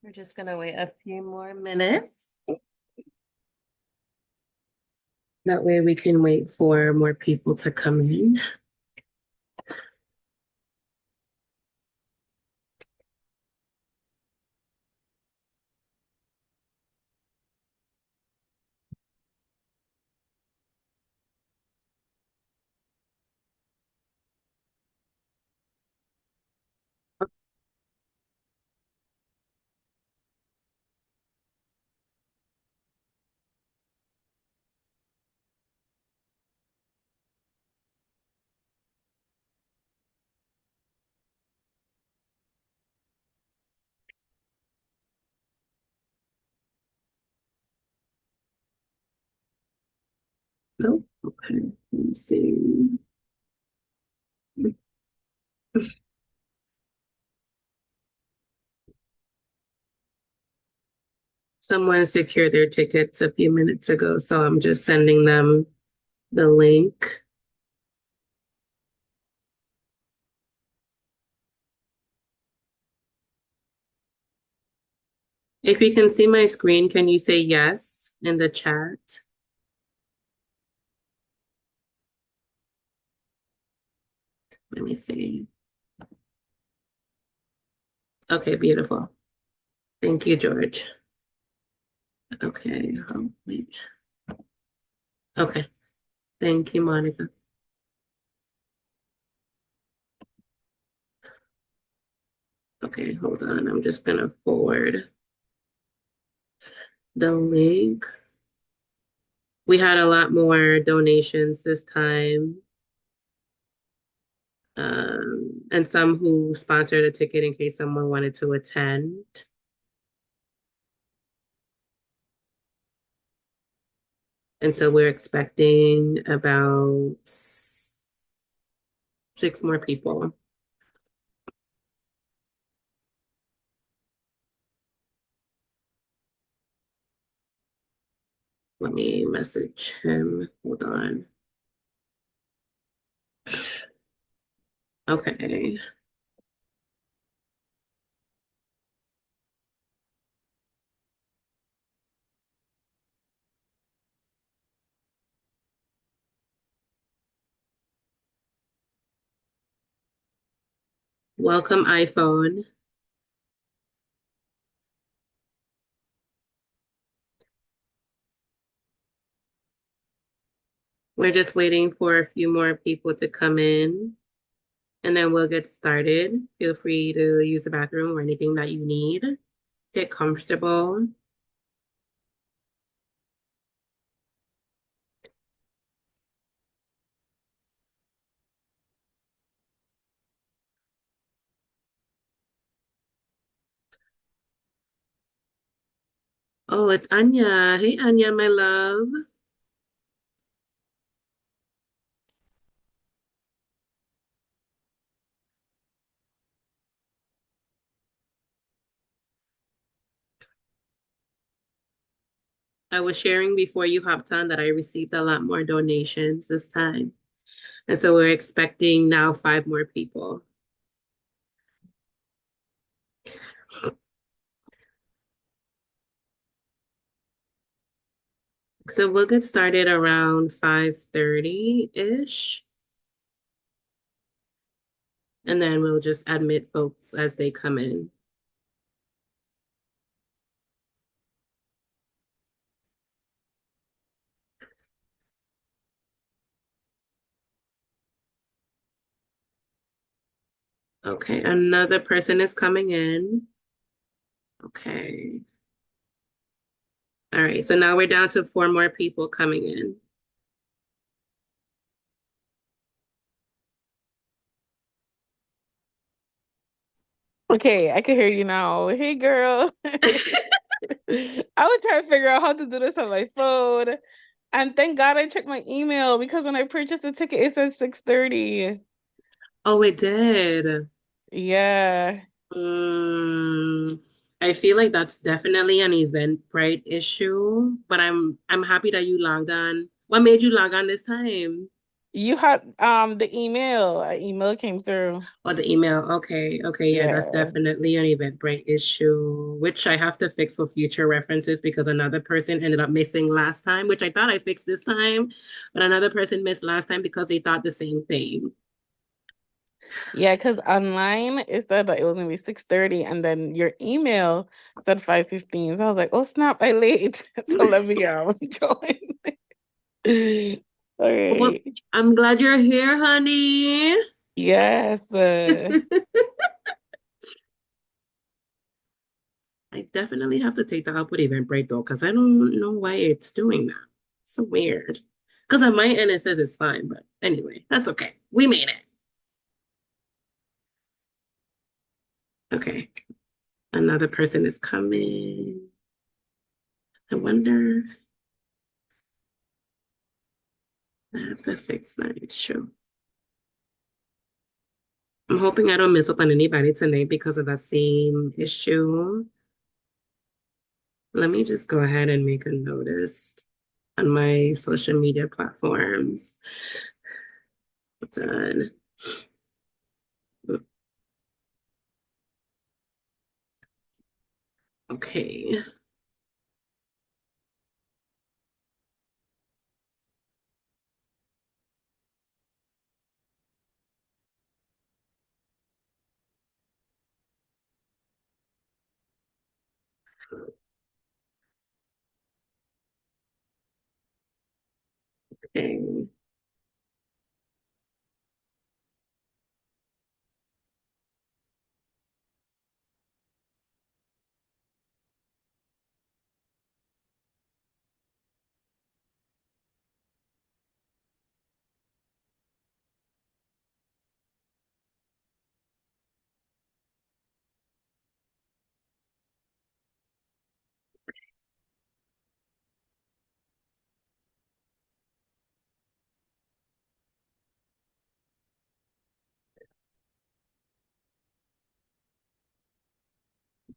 We're just gonna wait a few more minutes. That way we can wait for more people to come in. Oh, okay. Let me see. Someone secured their tickets a few minutes ago, so I'm just sending them the link. If you can see my screen, can you say yes in the chat? Let me see. Okay, beautiful. Thank you, George. Okay, wait. Okay, thank you, Monica. Okay, hold on. I'm just gonna forward the link. We had a lot more donations this time, and some who sponsored a ticket in case someone wanted to attend. And so we're expecting about 6 more people. Let me message him. Hold on. Okay. Welcome, iPhone. We're just waiting for a few more people to come in, and then we'll get started. Feel free to use the bathroom or anything that you need. Get comfortable. Oh, it's Anya. Hey, Anya, my love. I was sharing before you hopped on that I received a lot more donations this time. And so we're expecting now 5 more people. So we'll get started around 5:30-ish, and then we'll just admit folks as they come in. Okay, another person is coming in. Okay. All right, so now we're down to 4 more people coming in. Okay, I can hear you now. Hey, girl. I was trying to figure out how to do this on my phone. And thank God I checked my email because when I purchased the ticket, it said 6:30. Oh, it did. Yeah. Mm, I feel like that's definitely an Eventbrite issue, but I'm happy that you logged on. What made you log on this time? You had the email. An email came through. Oh, the email. Okay, okay, yeah, that's Yeah. definitely an Eventbrite issue, which I have to fix for future references because another person ended up missing last time, which I thought I fixed this time, but another person missed last time because they thought the same thing. Yeah, because online it said that it was gonna be 6:30 and then your email said 5:15. So I was like, oh snap, I late. So let me join. Well, Okay. I'm glad you're here, honey. Yes. I definitely have to take that up with Eventbrite though, because I don't know why it's doing that. So weird. Because on my end it says it's fine, but anyway, that's okay. We made it. Okay. Another person is coming. I wonder. I have to fix that issue. I'm hoping I don't miss out on anybody tonight because of that same issue. Let me just go ahead and make a notice on my social media platforms. Done. Okay. Okay.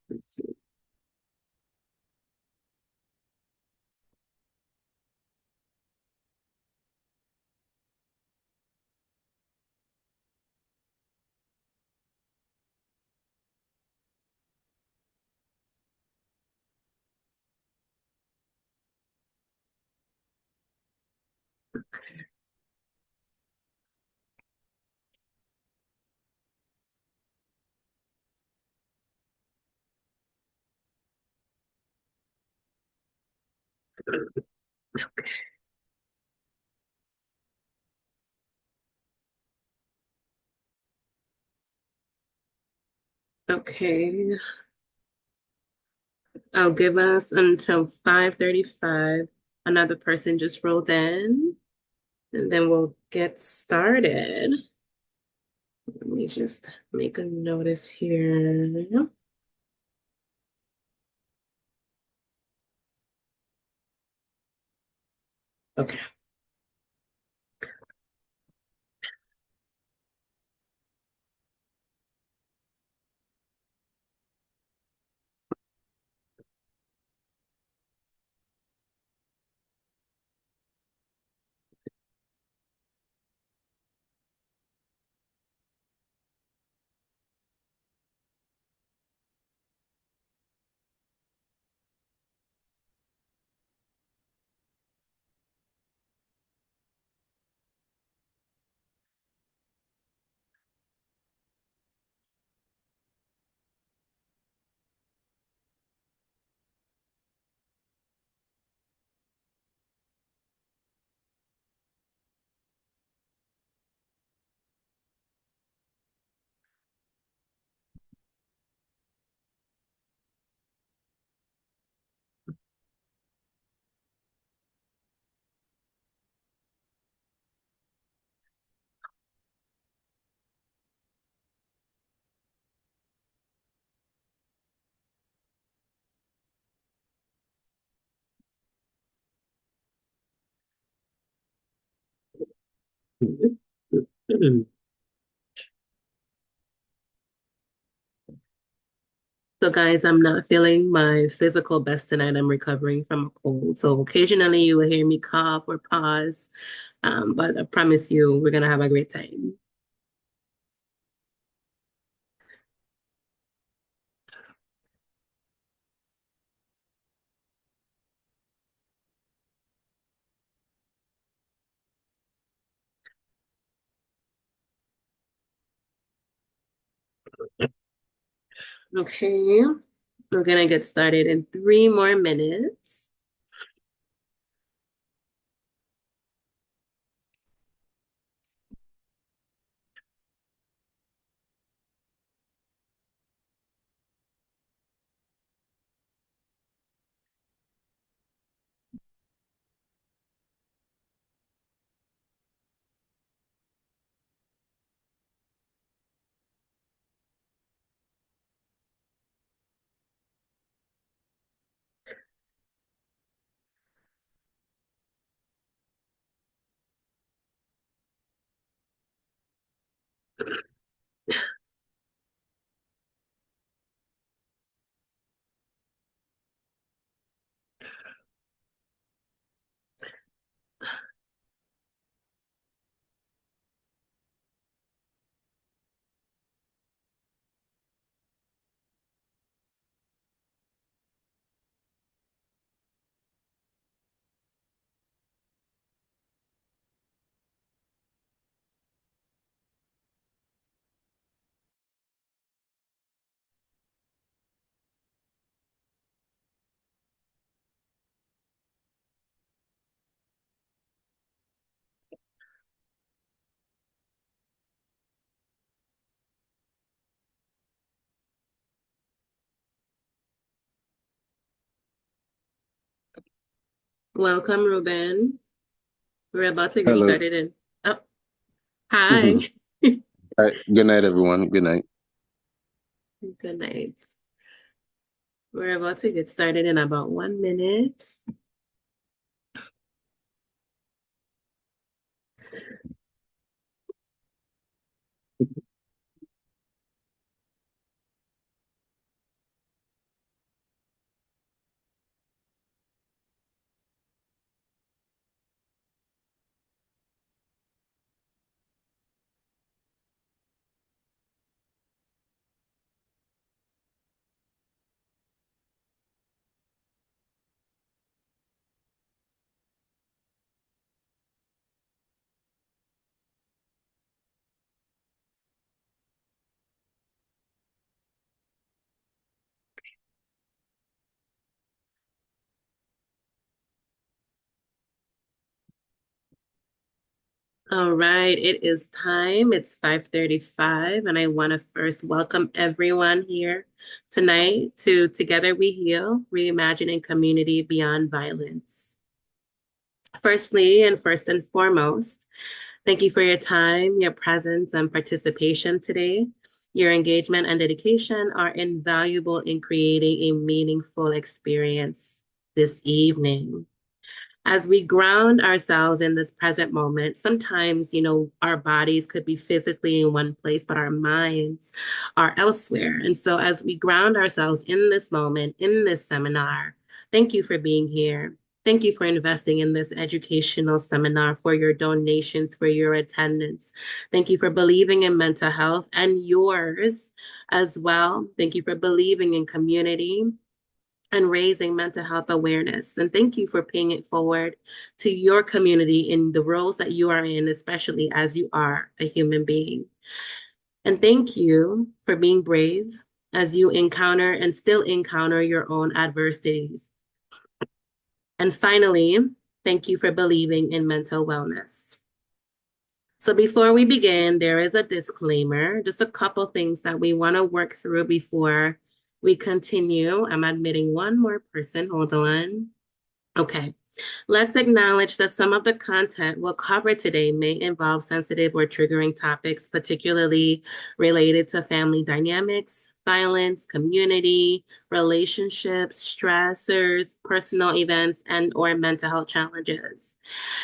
Let's see. Okay. I'll give us until 5:35. Another person just rolled in, and then we'll get started. Let me just make a notice here. Okay. So, guys, I'm not feeling my physical best tonight. I'm recovering from a cold. So, occasionally you will hear me cough or pause. But I promise you, we're going to have a great time. Okay. We're going to get started in 3 more minutes. Welcome, Ruben. We're about to get Hello. started in. Oh, hi. Mhm. All right. Good night, everyone. Good night. Good night. We're about to get started in about 1 minute. All right, it is time. It's 5:35, and I want to first welcome everyone here tonight to Together We Heal, Reimagining Community Beyond Violence. Firstly, and first and foremost, thank you for your time, your presence, and participation today. Your engagement and dedication are invaluable in creating a meaningful experience this evening. As we ground ourselves in this present moment, sometimes, our bodies could be physically in one place, but our minds are elsewhere. And so, as we ground ourselves in this moment, in this seminar, thank you for being here. Thank you for investing in this educational seminar, for your donations, for your attendance. Thank you for believing in mental health and yours as well. Thank you for believing in community and raising mental health awareness. And thank you for paying it forward to your community in the roles that you are in, especially as you are a human being. And thank you for being brave as you encounter and still encounter your own adversities. And finally, thank you for believing in mental wellness. So before we begin, there is a disclaimer, just a couple things that we want to work through before we continue. I'm admitting one more person. Hold on. Okay. Let's acknowledge that some of the content we'll cover today may involve sensitive or triggering topics, particularly related to family dynamics, violence, community, relationships, stressors, personal events, and/or mental health challenges.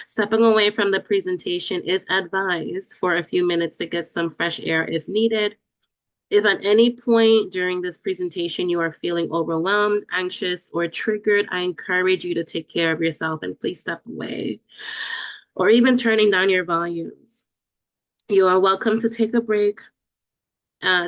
Stepping away from the presentation is advised for a few minutes to get some fresh air if needed. If at any point during this presentation you are feeling overwhelmed, anxious, or triggered, I encourage you to take care of yourself and please step away, or even turning down your volumes. You are welcome to take a break,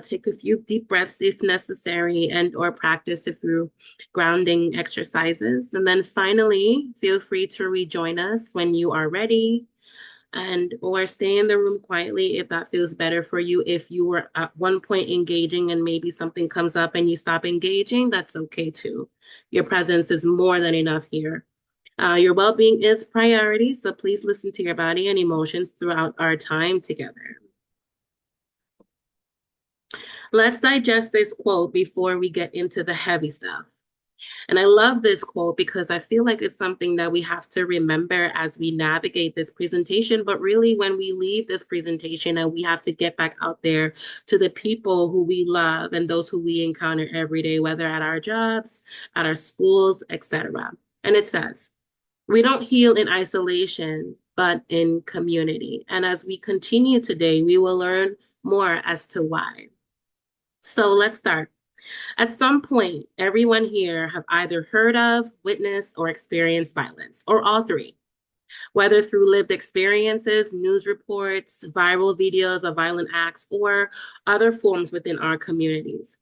take a few deep breaths if necessary, and/or practice a few grounding exercises. And then finally, feel free to rejoin us when you are ready, and or stay in the room quietly if that feels better for you. If you were at one point engaging and maybe something comes up and you stop engaging, that's okay too. Your presence is more than enough here. Your well-being is priority, so please listen to your body and emotions throughout our time together. Let's digest this quote before we get into the heavy stuff. And I love this quote because I feel like it's something that we have to remember as we navigate this presentation, but really when we leave this presentation and we have to get back out there to the people who we love and those who we encounter every day, whether at our jobs, at our schools, etc. And it says, we don't heal in isolation, but in community. And as we continue today, we will learn more as to why. So let's start. At some point, everyone here have either heard of, witnessed, or experienced violence, or all three, whether through lived experiences, news reports, viral videos of violent acts, or other forms within our communities.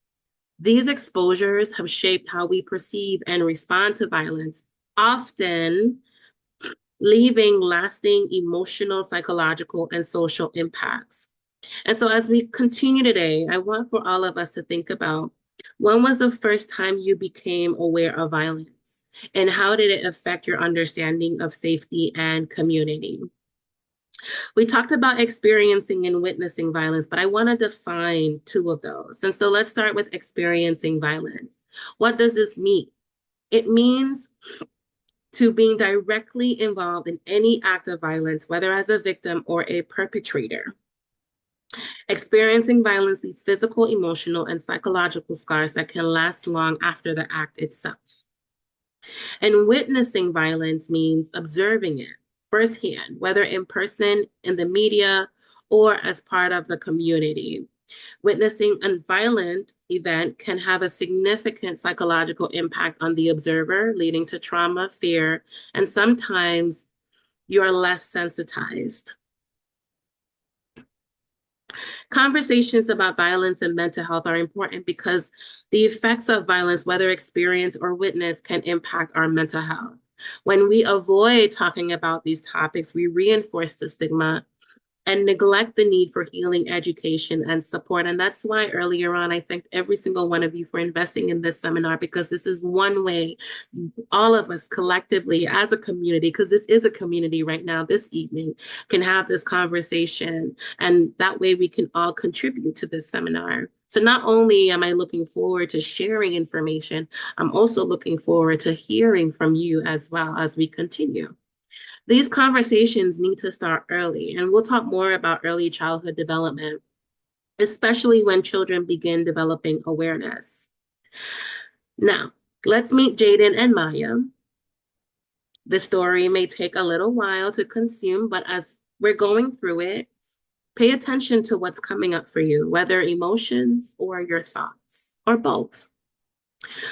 These exposures have shaped how we perceive and respond to violence, often leaving lasting emotional, psychological, and social impacts. And so as we continue today, I want for all of us to think about, when was the first time you became aware of violence? And how did it affect your understanding of safety and community? We talked about experiencing and witnessing violence, but I want to define two of those. And so let's start with experiencing violence. What does this mean? It means to being directly involved in any act of violence, whether as a victim or a perpetrator. Experiencing violence leaves physical, emotional, and psychological scars that can last long after the act itself. And witnessing violence means observing it firsthand, whether in person, in the media, or as part of the community. Witnessing a violent event can have a significant psychological impact on the observer, leading to trauma, fear, and sometimes you're less sensitized. Conversations about violence and mental health are important because the effects of violence, whether experienced or witnessed, can impact our mental health. When we avoid talking about these topics, we reinforce the stigma and neglect the need for healing, education, and support. And that's why earlier on, I thanked every single one of you for investing in this seminar, because this is one way all of us collectively as a community, because this is a community right now, this evening, can have this conversation. And that way we can all contribute to this seminar. So not only am I looking forward to sharing information, I'm also looking forward to hearing from you as well as we continue. These conversations need to start early, and we'll talk more about early childhood development, especially when children begin developing awareness. Now, let's meet Jaden and Maya. The story may take a little while to consume, but as we're going through it, pay attention to what's coming up for you, whether emotions or your thoughts, or both.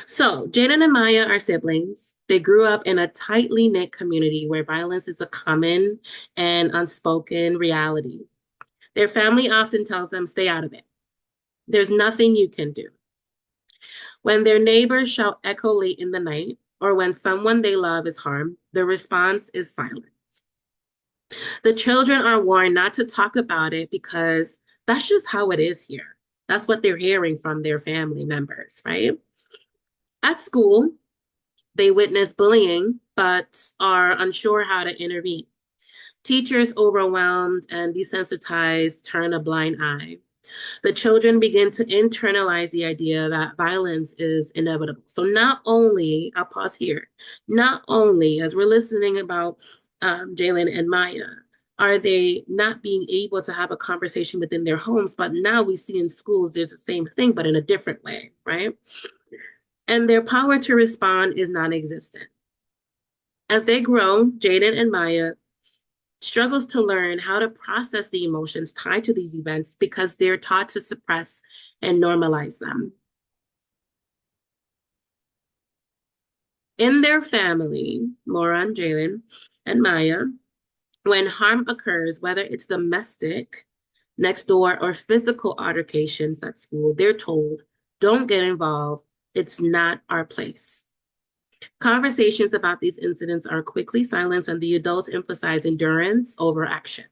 So, Jaden and Maya are siblings. They grew up in a tightly knit community where violence is a common and unspoken reality. Their family often tells them, stay out of it. There's nothing you can do. When their neighbors shout echo late in the night, or when someone they love is harmed, the response is silence. The children are warned not to talk about it because that's just how it is here. That's what they're hearing from their family members, right? At school, they witness bullying, but are unsure how to intervene. Teachers, overwhelmed and desensitized, turn a blind eye. The children begin to internalize the idea that violence is inevitable. So not only, I'll pause here, not only as we're listening about Jalen and Maya, are they not being able to have a conversation within their homes, but now we see in schools there's the same thing, but in a different way, right? And their power to respond is non-existent. As they grow, Jaden and Maya struggles to learn how to process the emotions tied to these events because they're taught to suppress and normalize them. In their family, Laura and Jalen and Maya, when harm occurs, whether it's domestic, next door, or physical altercations at school, they're told, don't get involved. It's not our place. Conversations about these incidents are quickly silenced, and the adults emphasize endurance over action.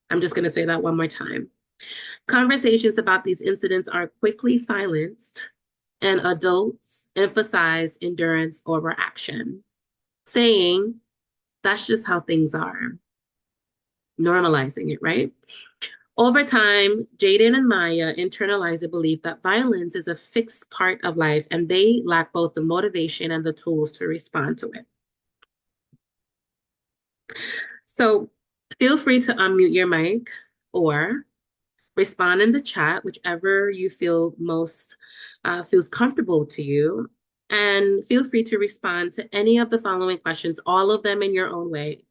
I'm just going to say that one more time. Conversations about these incidents are quickly silenced, and adults emphasize endurance over action, saying that's just how things are, normalizing it, right? Over time, Jaden and Maya internalize the belief that violence is a fixed part of life, and they lack both the motivation and the tools to respond to it. So feel free to unmute your mic or respond in the chat, whichever you feel most feels comfortable to you. And feel free to respond to any of the following questions, all of them in your own way.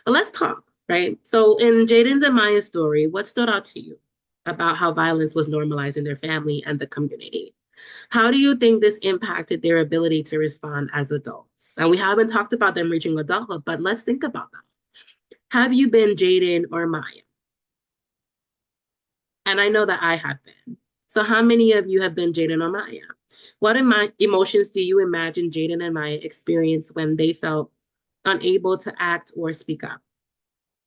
But let's talk, right? So in Jaden's and Maya's story, what stood out to you about how violence was normalized in their family and the community? How do you think this impacted their ability to respond as adults? And we haven't talked about them reaching adulthood, but let's think about that. Have you been Jaden or Maya? And I know that I have been. So how many of you have been Jaden or Maya? What emotions do you imagine Jaden and Maya experienced when they felt unable to act or speak up?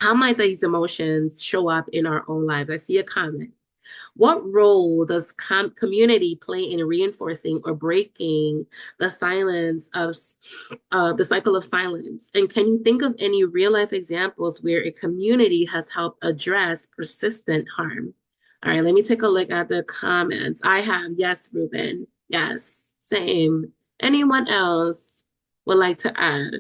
How might these emotions show up in our own lives? I see a comment. What role does community play in reinforcing or breaking the silence of the cycle of silence? And can you think of any real life examples where a community has helped address persistent harm? All right, let me take a look at the comments. I have, yes, Ruben. Yes, same. Anyone else would like to add?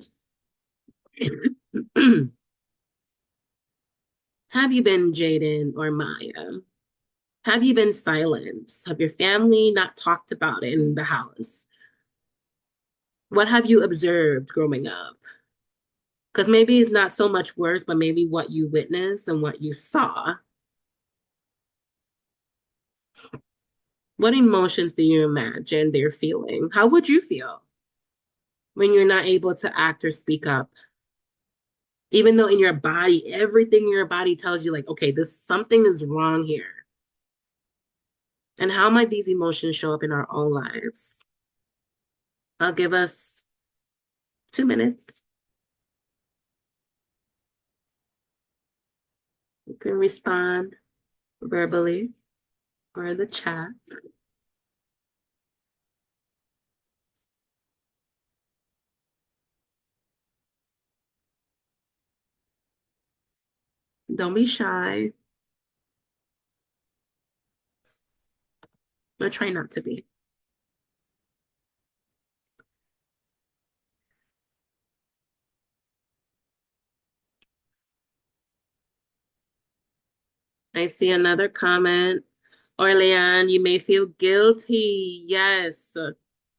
Have you been Jaden or Maya? Have you been silenced? Have your family not talked about it in the house? What have you observed growing up? Because maybe it's not so much words, but maybe what you witnessed and what you saw. What emotions do you imagine they're feeling? How would you feel when you're not able to act or speak up? Even though in your body, everything in your body tells you like, okay, this something is wrong here. And how might these emotions show up in our own lives? I'll give us 2 minutes. You can respond verbally or in the chat. Don't be shy. But try not to be. I see another comment. Orlean, you may feel guilty. Yes.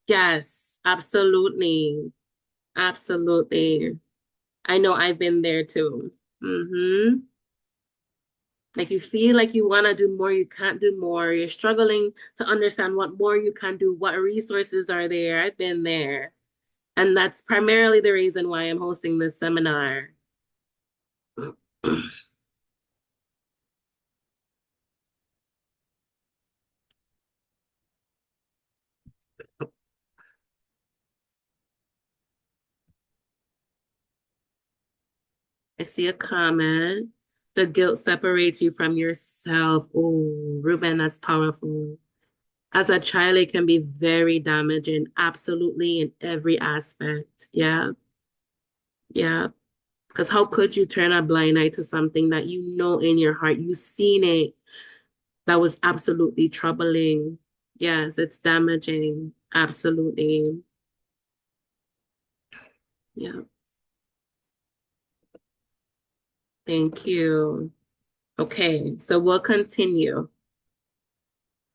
Yes, absolutely. Absolutely. I know I've been there too. Like you feel like you want to do more, you can't do more. You're struggling to understand what more you can do, what resources are there. I've been there. And that's primarily the reason why I'm hosting this seminar. I see a comment. The guilt separates you from yourself. Oh, Ruben, that's powerful. As a child, it can be very damaging, absolutely in every aspect. Yeah, yeah. Because how could you turn a blind eye to something that you know in your heart, you've seen it, that was absolutely troubling? Yes, it's damaging. Absolutely. Yeah. Thank you. Okay, so we'll continue.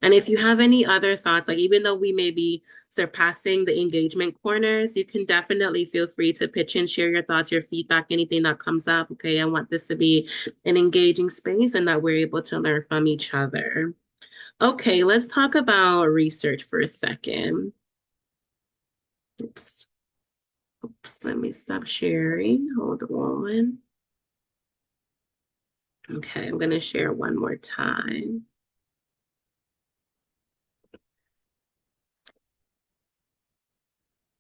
And if you have any other thoughts, like even though we may be surpassing the engagement corners, you can definitely feel free to pitch in, share your thoughts, your feedback, anything that comes up. Okay, I want this to be an engaging space and that we're able to learn from each other. Okay, let's talk about research for a second. Oops. Oops, let me stop sharing. Hold on. Okay, I'm going to share one more time.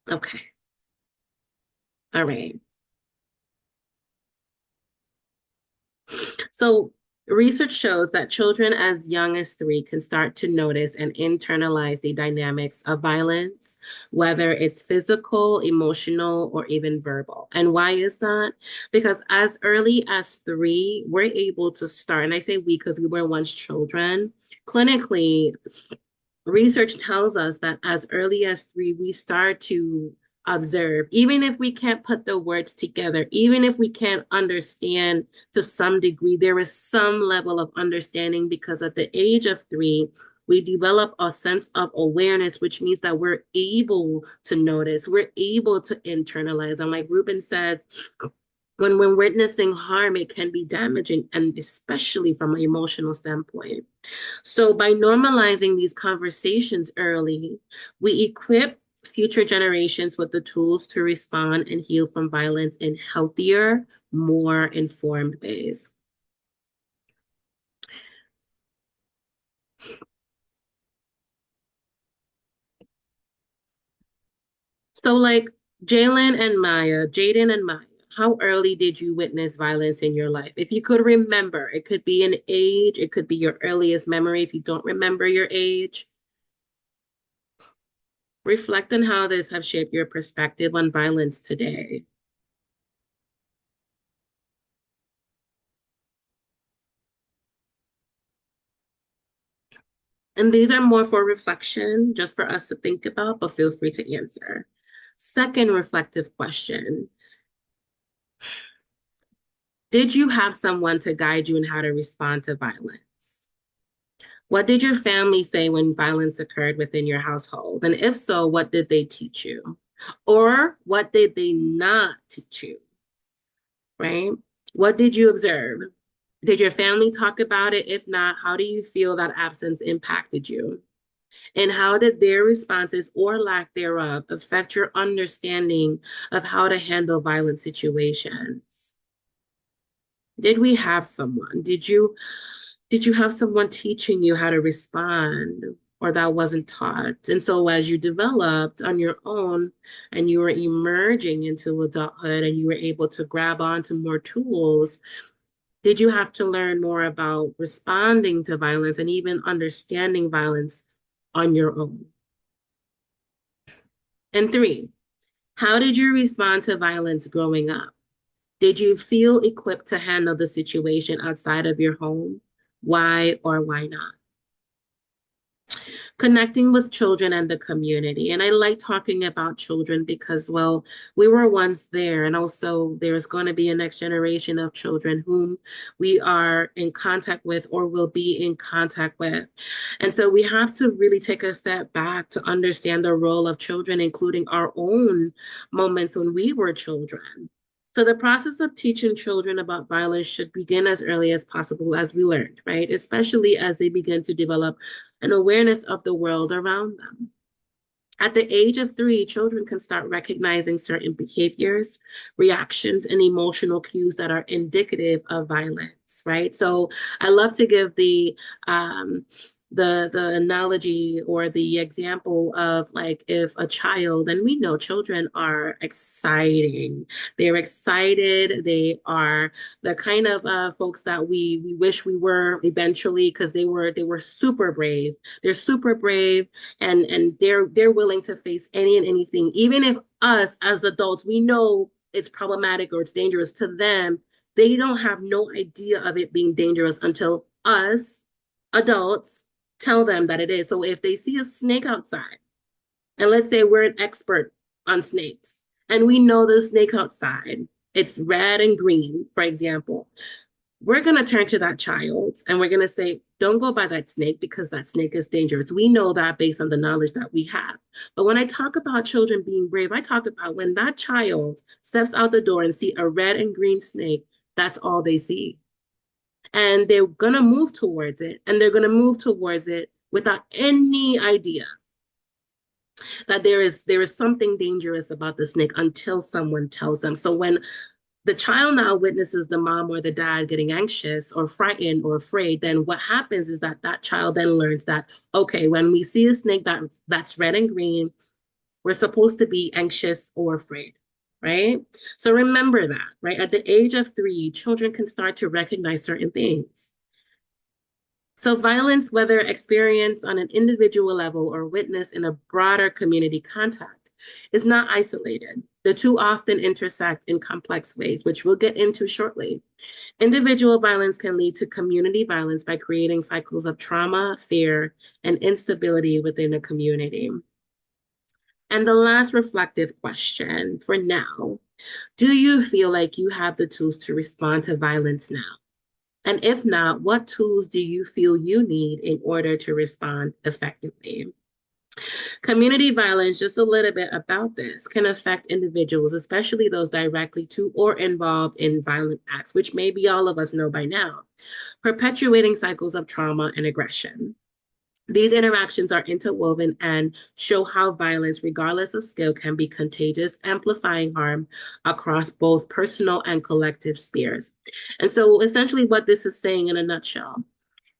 Okay. All right. So research shows that children as young as 3 can start to notice and internalize the dynamics of violence, whether it's physical, emotional, or even verbal. And why is that? Because as early as 3, we're able to start, and I say we because we were once children, clinically, research tells us that as early as 3, we start to observe, even if we can't put the words together, even if we can't understand to some degree, there is some level of understanding because at the age of 3, we develop a sense of awareness, which means that we're able to notice, we're able to internalize. And like Ruben said, when we're witnessing harm, it can be damaging, and especially from an emotional standpoint. So by normalizing these conversations early, we equip future generations with the tools to respond and heal from violence in healthier, more informed ways. So like Jaden and Maya, how early did you witness violence in your life? If you could remember, it could be an age, it could be your earliest memory. If you don't remember your age, reflect on how this has shaped your perspective on violence today. And these are more for reflection, just for us to think about, but feel free to answer. Second reflective question. Did you have someone to guide you in how to respond to violence? What did your family say when violence occurred within your household? And if so, what did they teach you? Or what did they not teach you? Right? What did you observe? Did your family talk about it? If not, how do you feel that absence impacted you? And how did their responses or lack thereof affect your understanding of how to handle violent situations? Did we have someone? Did you have someone teaching you how to respond, or that wasn't taught? And so as you developed on your own and you were emerging into adulthood and you were able to grab onto more tools, Did you have to learn more about responding to violence and even understanding violence on your own? And three, how did you respond to violence growing up? Did you feel equipped to handle the situation outside of your home? Why or why not? Connecting with children and the community. And I like talking about children because, well, we were once there, and also there's going to be a next generation of children whom we are in contact with or will be in contact with. And so we have to really take a step back to understand the role of children, including our own moments when we were children. So the process of teaching children about violence should begin as early as possible, as we learned, right? Especially as they begin to develop an awareness of the world around them. At the age of 3, children can start recognizing certain behaviors, reactions, and emotional cues that are indicative of violence, right? So I love to give the analogy or the example of, like, if a child, and we know children are exciting, they're excited, they are the kind of folks that we wish we were eventually, because they were super brave. They're super brave, and they're willing to face any and anything, even if us as adults, we know it's problematic or it's dangerous to them. They don't have no idea of it being dangerous until us adults tell them that it is. So if they see a snake outside, and let's say we're an expert on snakes, and we know the snake outside, it's red and green, for example, we're going to turn to that child and we're going to say, don't go by that snake because that snake is dangerous. We know that based on the knowledge that we have. But when I talk about children being brave, I talk about when that child steps out the door and see a red and green snake, that's all they see. And they're going to move towards it, and they're going to move towards it without any idea that there is something dangerous about the snake until someone tells them. So when the child now witnesses the mom or the dad getting anxious or frightened or afraid, then what happens is that that child then learns that, okay, when we see a snake that's red and green, we're supposed to be anxious or afraid, right? So remember that, right? At the age of 3, children can start to recognize certain things. So violence, whether experienced on an individual level or witnessed in a broader community context, is not isolated. The two often intersect in complex ways, which we'll get into shortly. Individual violence can lead to community violence by creating cycles of trauma, fear, and instability within a community. And the last reflective question for now, do you feel like you have the tools to respond to violence now? And if not, what tools do you feel you need in order to respond effectively? Community violence, just a little bit about this, can affect individuals, especially those directly to or involved in violent acts, which maybe all of us know by now, perpetuating cycles of trauma and aggression. These interactions are interwoven and show how violence, regardless of scale, can be contagious, amplifying harm across both personal and collective spheres. And so essentially what this is saying in a nutshell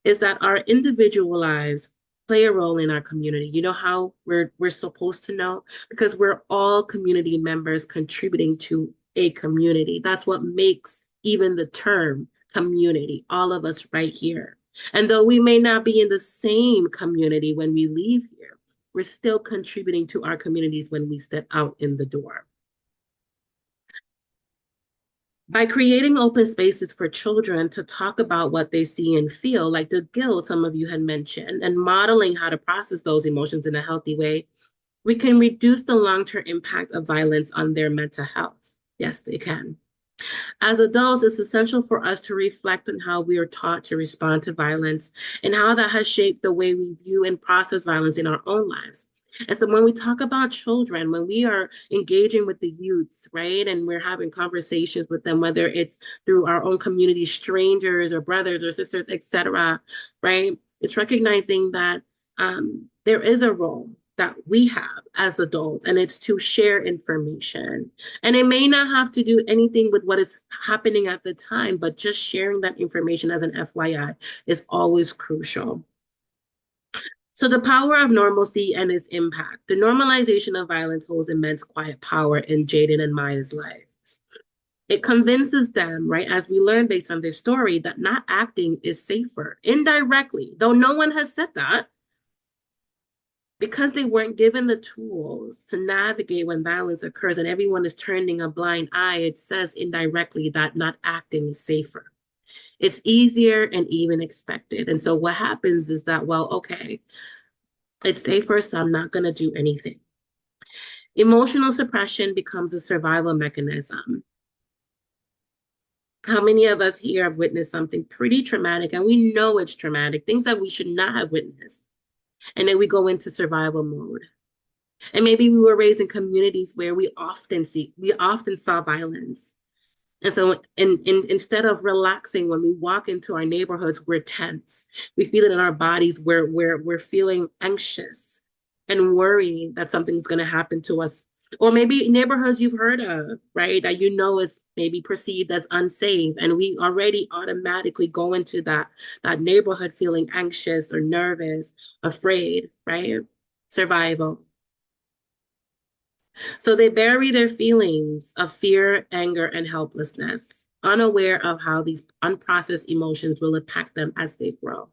is that our individual lives play a role in our community. You know how we're supposed to know? Because we're all community members contributing to a community. That's what makes even the term community, all of us right here. And though we may not be in the same community when we leave here, we're still contributing to our communities when we step out in the door. By creating open spaces for children to talk about what they see and feel, like the guilt some of you had mentioned, and modeling how to process those emotions in a healthy way, we can reduce the long-term impact of violence on their mental health. Yes, they can. As adults, it's essential for us to reflect on how we are taught to respond to violence and how that has shaped the way we view and process violence in our own lives. And so when we talk about children, when we are engaging with the youths, right, and we're having conversations with them, whether it's through our own community, strangers or brothers or sisters, etc., right, it's recognizing that there is a role that we have as adults, and it's to share information. And it may not have to do anything with what is happening at the time, but just sharing that information as an FYI is always crucial. So the power of normalcy and its impact. The normalization of violence holds immense quiet power in Jaden and Maya's lives. It convinces them, right, as we learn based on this story, that not acting is safer indirectly, though no one has said that, because they weren't given the tools to navigate when violence occurs and everyone is turning a blind eye. It says indirectly that not acting is safer. It's easier and even expected. And so what happens is that, well, okay, it's safer, so I'm not going to do anything. Emotional suppression becomes a survival mechanism. How many of us here have witnessed something pretty traumatic and we know it's traumatic, things that we should not have witnessed? And then we go into survival mode. And maybe we were raised in communities where we often saw violence. And so instead of relaxing when we walk into our neighborhoods, we're tense. We feel it in our bodies. We're feeling anxious and worried that something's going to happen to us. Or maybe neighborhoods you've heard of, right? That you know is maybe perceived as unsafe. And we already automatically go into that neighborhood feeling anxious or nervous, afraid, right? Survival. So they bury their feelings of fear, anger, and helplessness, unaware of how these unprocessed emotions will impact them as they grow.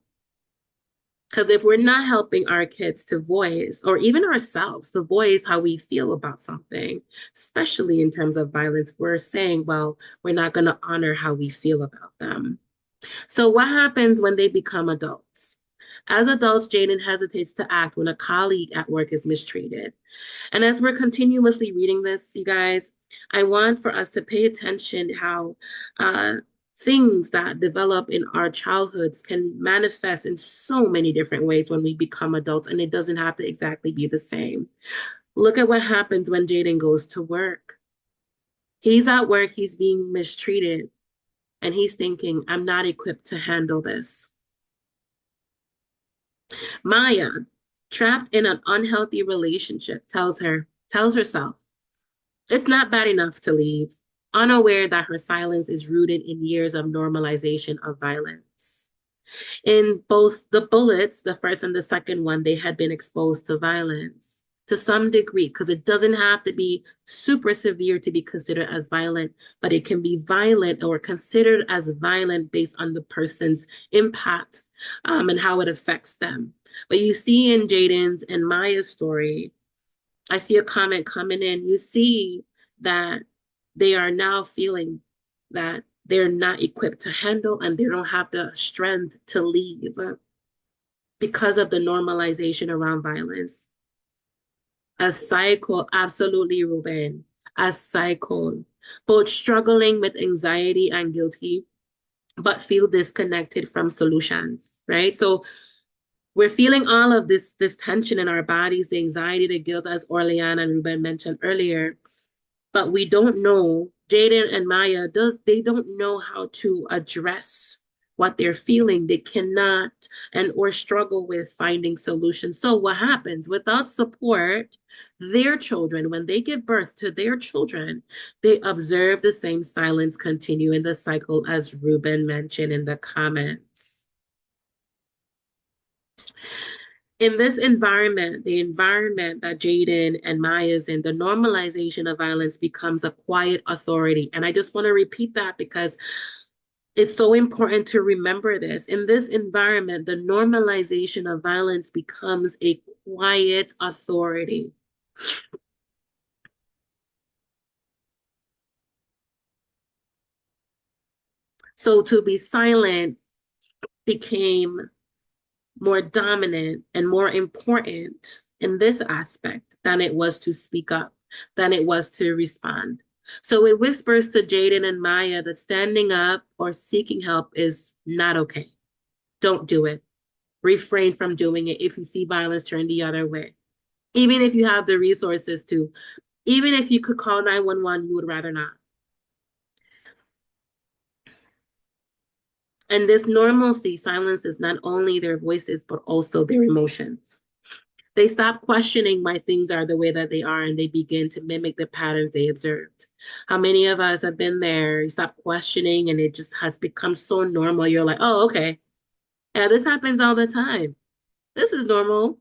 Because if we're not helping our kids to voice, or even ourselves to voice how we feel about something, especially in terms of violence, we're saying, well, we're not going to honor how we feel about them. So what happens when they become adults? As adults, Jaden hesitates to act when a colleague at work is mistreated. And as we're continuously reading this, you guys, I want for us to pay attention how things that develop in our childhoods can manifest in so many different ways when we become adults, and it doesn't have to exactly be the same. Look at what happens when Jaden goes to work. He's at work, he's being mistreated, and he's thinking, I'm not equipped to handle this. Maya, trapped in an unhealthy relationship, tells herself, it's not bad enough to leave, unaware that her silence is rooted in years of normalization of violence. In both the bullets, the first and the second one, they had been exposed to violence to some degree, because it doesn't have to be super severe to be considered as violent, but it can be violent or considered as violent based on the person's impact and how it affects them. But you see in Jaden's and Maya's story, I see a comment coming in. You see that they are now feeling that they're not equipped to handle and they don't have the strength to leave because of the normalization around violence. A cycle, absolutely, Ruben, a cycle, both struggling with anxiety and guilty, but feel disconnected from solutions, right? So we're feeling all of this tension in our bodies, the anxiety, the guilt, as Orlean and Ruben mentioned earlier, but we don't know, Jaden and Maya, they don't know how to address what they're feeling. They cannot or struggle with finding solutions. So what happens? Without support, their children, when they give birth to their children, they observe the same silence continue in the cycle as Ruben mentioned in the comments. In this environment, the environment that Jaden and Maya's in, the normalization of violence becomes a quiet authority. And I just want to repeat that because it's so important to remember this. In this environment, the normalization of violence becomes a quiet authority. So to be silent became more dominant and more important in this aspect than it was to speak up, than it was to respond. So it whispers to Jaden and Maya that standing up or seeking help is not okay. Don't do it. Refrain from doing it. If you see violence, turn the other way. Even if you have the resources to, even if you could call 911, you would rather not. And this normalcy silences not only their voices, but also their emotions. They stop questioning why things are the way that they are and they begin to mimic the patterns they observed. How many of us have been there? You stop questioning and it just has become so normal. You're like, oh, okay. Yeah, this happens all the time. This is normal,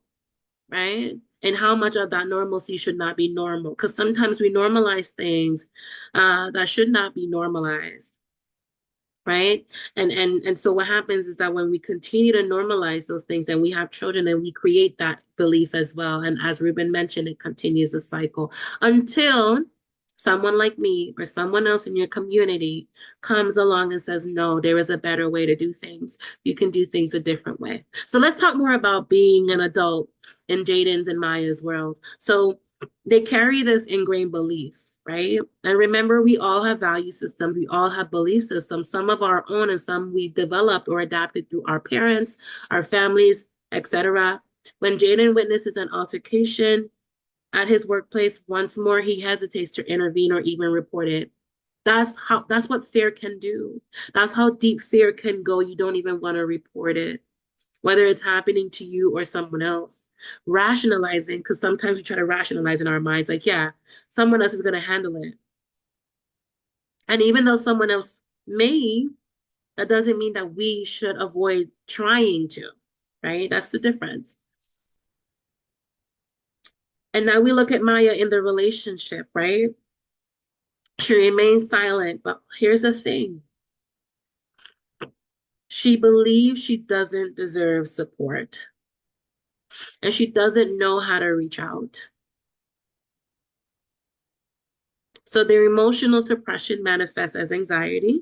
right? and how much of that normalcy should not be normal. Because sometimes we normalize things that should not be normalized, right? And so what happens is that when we continue to normalize those things and we have children, and we create that belief as well. And as Ruben mentioned, it continues a cycle until someone like me or someone else in your community comes along and says, no, there is a better way to do things. You can do things a different way. So let's talk more about being an adult in Jaden's and Maya's world. So they carry this ingrained belief, right? And remember, we all have value systems. We all have belief systems, some of our own and some we developed or adapted through our parents, our families, etc. When Jaden witnesses an altercation at his workplace, once more, he hesitates to intervene or even report it. That's what fear can do. That's how deep fear can go. You don't even want to report it, whether it's happening to you or someone else. Rationalizing, because sometimes we try to rationalize in our minds, like, yeah, someone else is going to handle it. And even though someone else may, that doesn't mean that we should avoid trying to, right? That's the difference. And now we look at Maya in the relationship, right? She remains silent, but here's the thing. She believes she doesn't deserve support, and she doesn't know how to reach out. So their emotional suppression manifests as anxiety,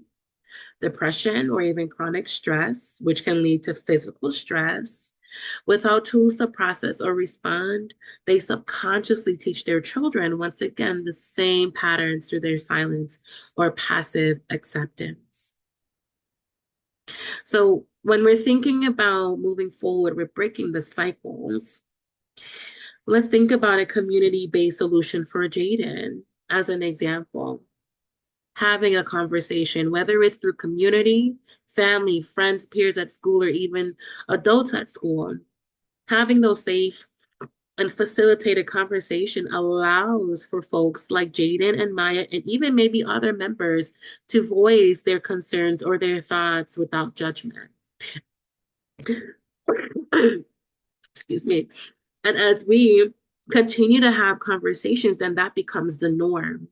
depression, or even chronic stress, which can lead to physical stress. Without tools to process or respond, they subconsciously teach their children, once again, the same patterns through their silence or passive acceptance. So when we're thinking about moving forward with breaking the cycles, let's think about a community-based solution for Jaden as an example. Having a conversation, whether it's through community, family, friends, peers at school, or even adults at school. Having those safe and facilitated conversation allows for folks like Jaden and Maya, and even maybe other members, to voice their concerns or their thoughts without judgment. Excuse me. And as we continue to have conversations, then that becomes the norm.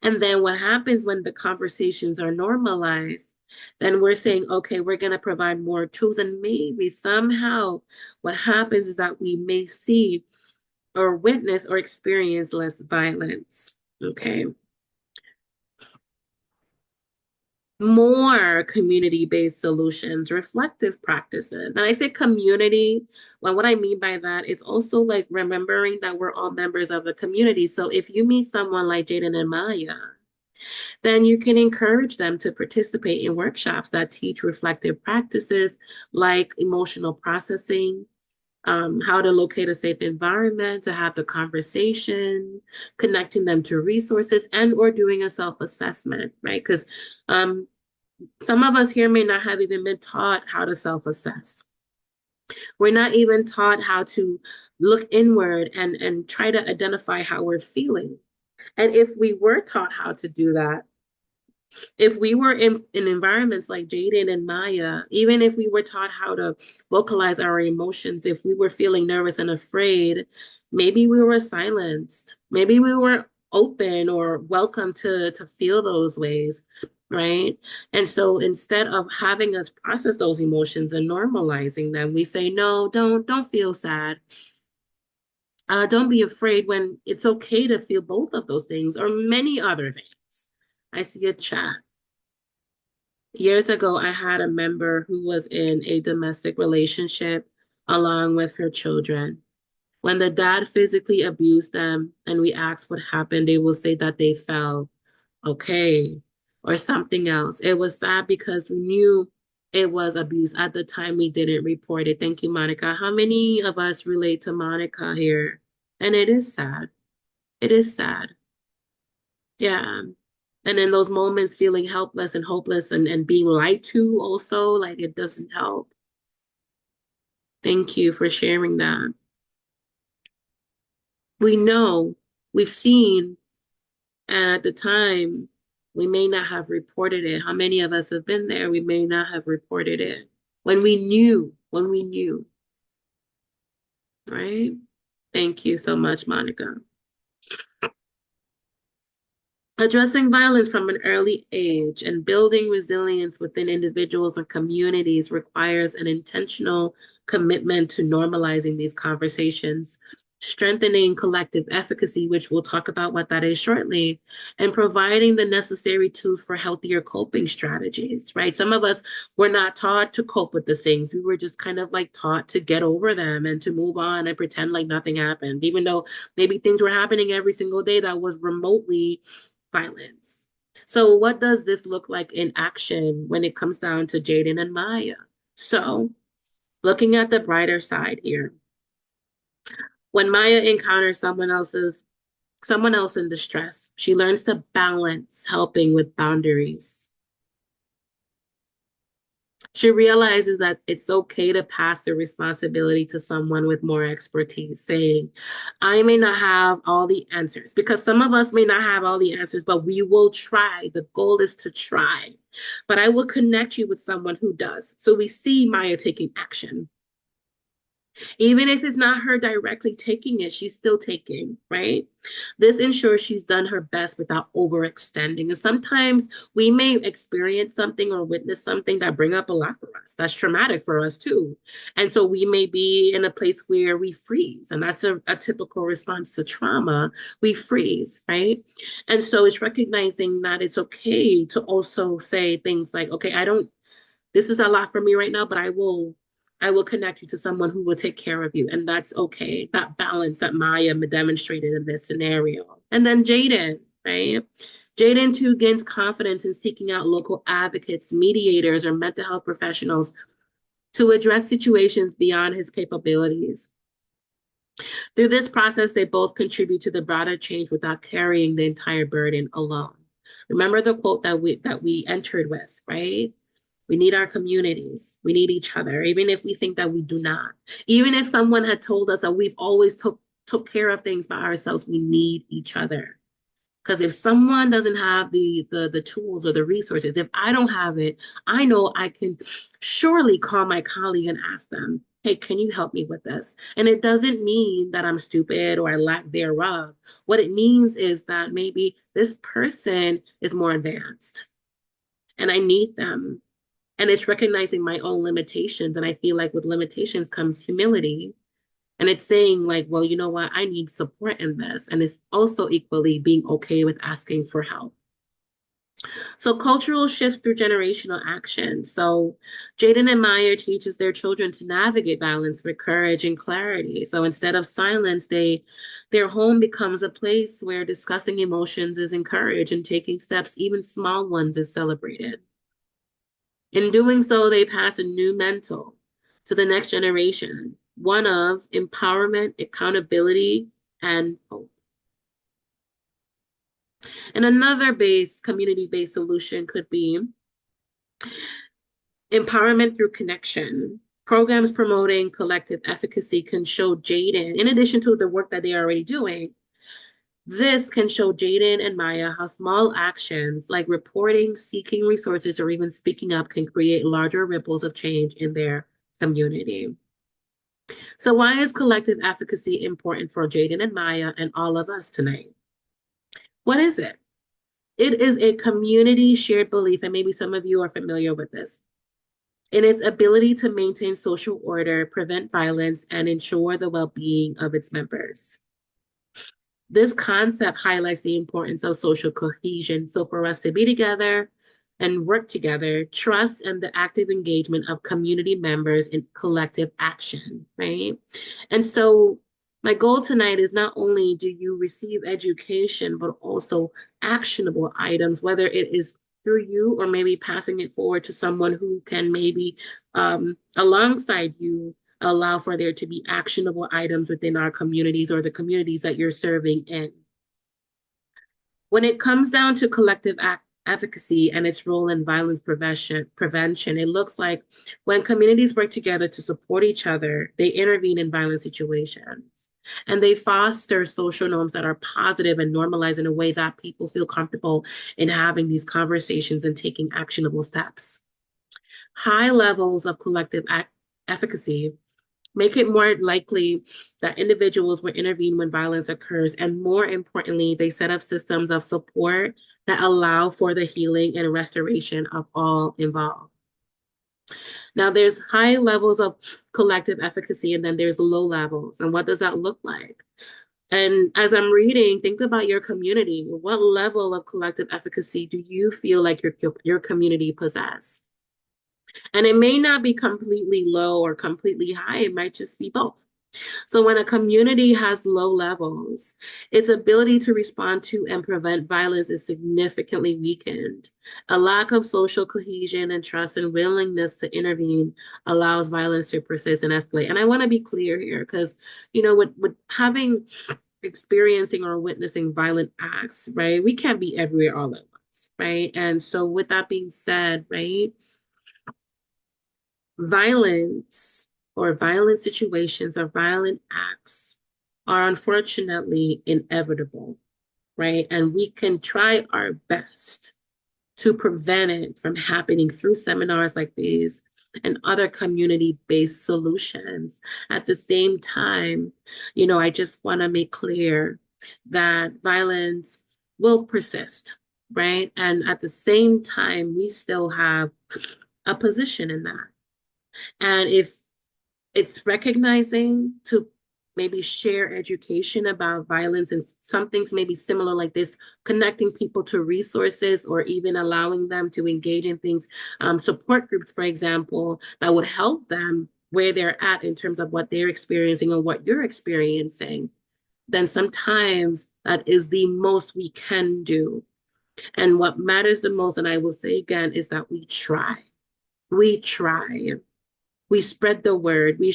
And then what happens when the conversations are normalized, then we're saying, okay, we're going to provide more tools. And maybe somehow what happens is that we may see or witness or experience less violence. Okay. More community-based solutions, reflective practices. And I say community, well, what I mean by that is also like remembering that we're all members of the community. So if you meet someone like Jaden and Maya, then you can encourage them to participate in workshops that teach reflective practices like emotional processing, how to locate a safe environment to have the conversation, connecting them to resources, and or doing a self-assessment, right? Because some of us here may not have even been taught how to self-assess. We're not even taught how to look inward and try to identify how we're feeling. And if we were taught how to do that, if we were in environments like Jaden and Maya, even if we were taught how to vocalize our emotions, if we were feeling nervous and afraid, maybe we were silenced. Maybe we were open or welcome to feel those ways, right? And so instead of having us process those emotions and normalizing them, we say, no, don't feel sad. Don't be afraid, when it's okay to feel both of those things or many other things. I see a chat. Years ago, I had a member who was in a domestic relationship along with her children. When the dad physically abused them and we asked what happened, they will say that they felt okay or something else. It was sad because we knew it was abuse. At the time, we didn't report it. Thank you, Monica. How many of us relate to Monica here? And it is sad. It is sad. Yeah. And in those moments, feeling helpless and hopeless and being lied to also, like, it doesn't help. Thank you for sharing that. We know, we've seen, and at the time, we may not have reported it. How many of us have been there? We may not have reported it when we knew, right? Thank you so much, Monica. Addressing violence from an early age and building resilience within individuals and communities requires an intentional commitment to normalizing these conversations, strengthening collective efficacy, which we'll talk about what that is shortly, and providing the necessary tools for healthier coping strategies, right? Some of us were not taught to cope with the things. We were just kind of like taught to get over them and to move on and pretend like nothing happened, even though maybe things were happening every single day that was remotely violence. So, what does this look like in action when it comes down to Jaden and Maya? So, looking at the brighter side here, when Maya encounters someone else in distress, she learns to balance helping with boundaries. She realizes that it's okay to pass the responsibility to someone with more expertise, saying, I may not have all the answers, because some of us may not have all the answers, but we will try. The goal is to try. But I will connect you with someone who does. So we see Maya taking action. Even if it's not her directly taking it, she's still taking, right? This ensures she's done her best without overextending. And sometimes we may experience something or witness something that bring up a lot for us. That's traumatic for us too. And so we may be in a place where we freeze. And that's a typical response to trauma. We freeze, right? And so it's recognizing that it's okay to also say things like, okay, this is a lot for me right now, but I will connect you to someone who will take care of you. And that's okay. That balance that Maya demonstrated in this scenario. And then Jaden, right? Jaden too gains confidence in seeking out local advocates, mediators, or mental health professionals to address situations beyond his capabilities. Through this process, they both contribute to the broader change without carrying the entire burden alone. Remember the quote that we entered with, right? We need our communities. We need each other, even if we think that we do not. Even if someone had told us that we've always took care of things by ourselves, we need each other. Because if someone doesn't have the tools or the resources, if I don't have it, I know I can surely call my colleague and ask them, hey, can you help me with this? And it doesn't mean that I'm stupid or I lack thereof. What it means is that maybe this person is more advanced and I need them. And it's recognizing my own limitations. And I feel like with limitations comes humility. And it's saying, like, well, you know what? I need support in this. And it's also equally being okay with asking for help. So cultural shifts through generational action. So Jaden and Meyer teaches their children to navigate violence with courage and clarity. So instead of silence, their home becomes a place where discussing emotions is encouraged and taking steps, even small ones, is celebrated. In doing so, they pass a new mantle to the next generation, one of empowerment, accountability, and hope. And another community-based solution could be empowerment through connection. Programs promoting collective efficacy can show Jaden, in addition to the work that they are already doing, this can show Jaden and Maya how small actions like reporting, seeking resources, or even speaking up can create larger ripples of change in their community. So why is collective efficacy important for Jaden and Maya and all of us tonight? What is it? It is a community shared belief, and maybe some of you are familiar with this, in its ability to maintain social order, prevent violence, and ensure the well-being of its members. This concept highlights the importance of social cohesion. So for us to be together and work together, trust and the active engagement of community members in collective action, right? And so my goal tonight is not only do you receive education, but also actionable items, whether it is through you or maybe passing it forward to someone who can maybe alongside you allow for there to be actionable items within our communities or the communities that you're serving in. When it comes down to collective efficacy and its role in violence prevention, it looks like when communities work together to support each other, they intervene in violent situations. And they foster social norms that are positive and normalized in a way that people feel comfortable in having these conversations and taking actionable steps. High levels of collective efficacy make it more likely that individuals will intervene when violence occurs. And more importantly, they set up systems of support that allow for the healing and restoration of all involved. Now, there's high levels of collective efficacy, and then there's low levels. And what does that look like? And as I'm reading, think about your community. What level of collective efficacy do you feel like your community possess? And it may not be completely low or completely high. It might just be both. So when a community has low levels, its ability to respond to and prevent violence is significantly weakened. A lack of social cohesion and trust and willingness to intervene allows violence to persist and escalate. And I want to be clear here because, with having experiencing or witnessing violent acts, right, we can't be everywhere all at once, right? And so with that being said, right, violence or violent situations or violent acts are unfortunately inevitable, right? And we can try our best to prevent it from happening through seminars like these and other community-based solutions. At the same time, I just want to make clear that violence will persist, right? And at the same time, we still have a position in that. And if it's recognizing to maybe share education about violence and some things maybe similar like this, connecting people to resources or even allowing them to engage in things, support groups, for example, that would help them where they're at in terms of what they're experiencing or what you're experiencing, then sometimes that is the most we can do. And what matters the most, and I will say again, is that we try. We try. We spread the word, we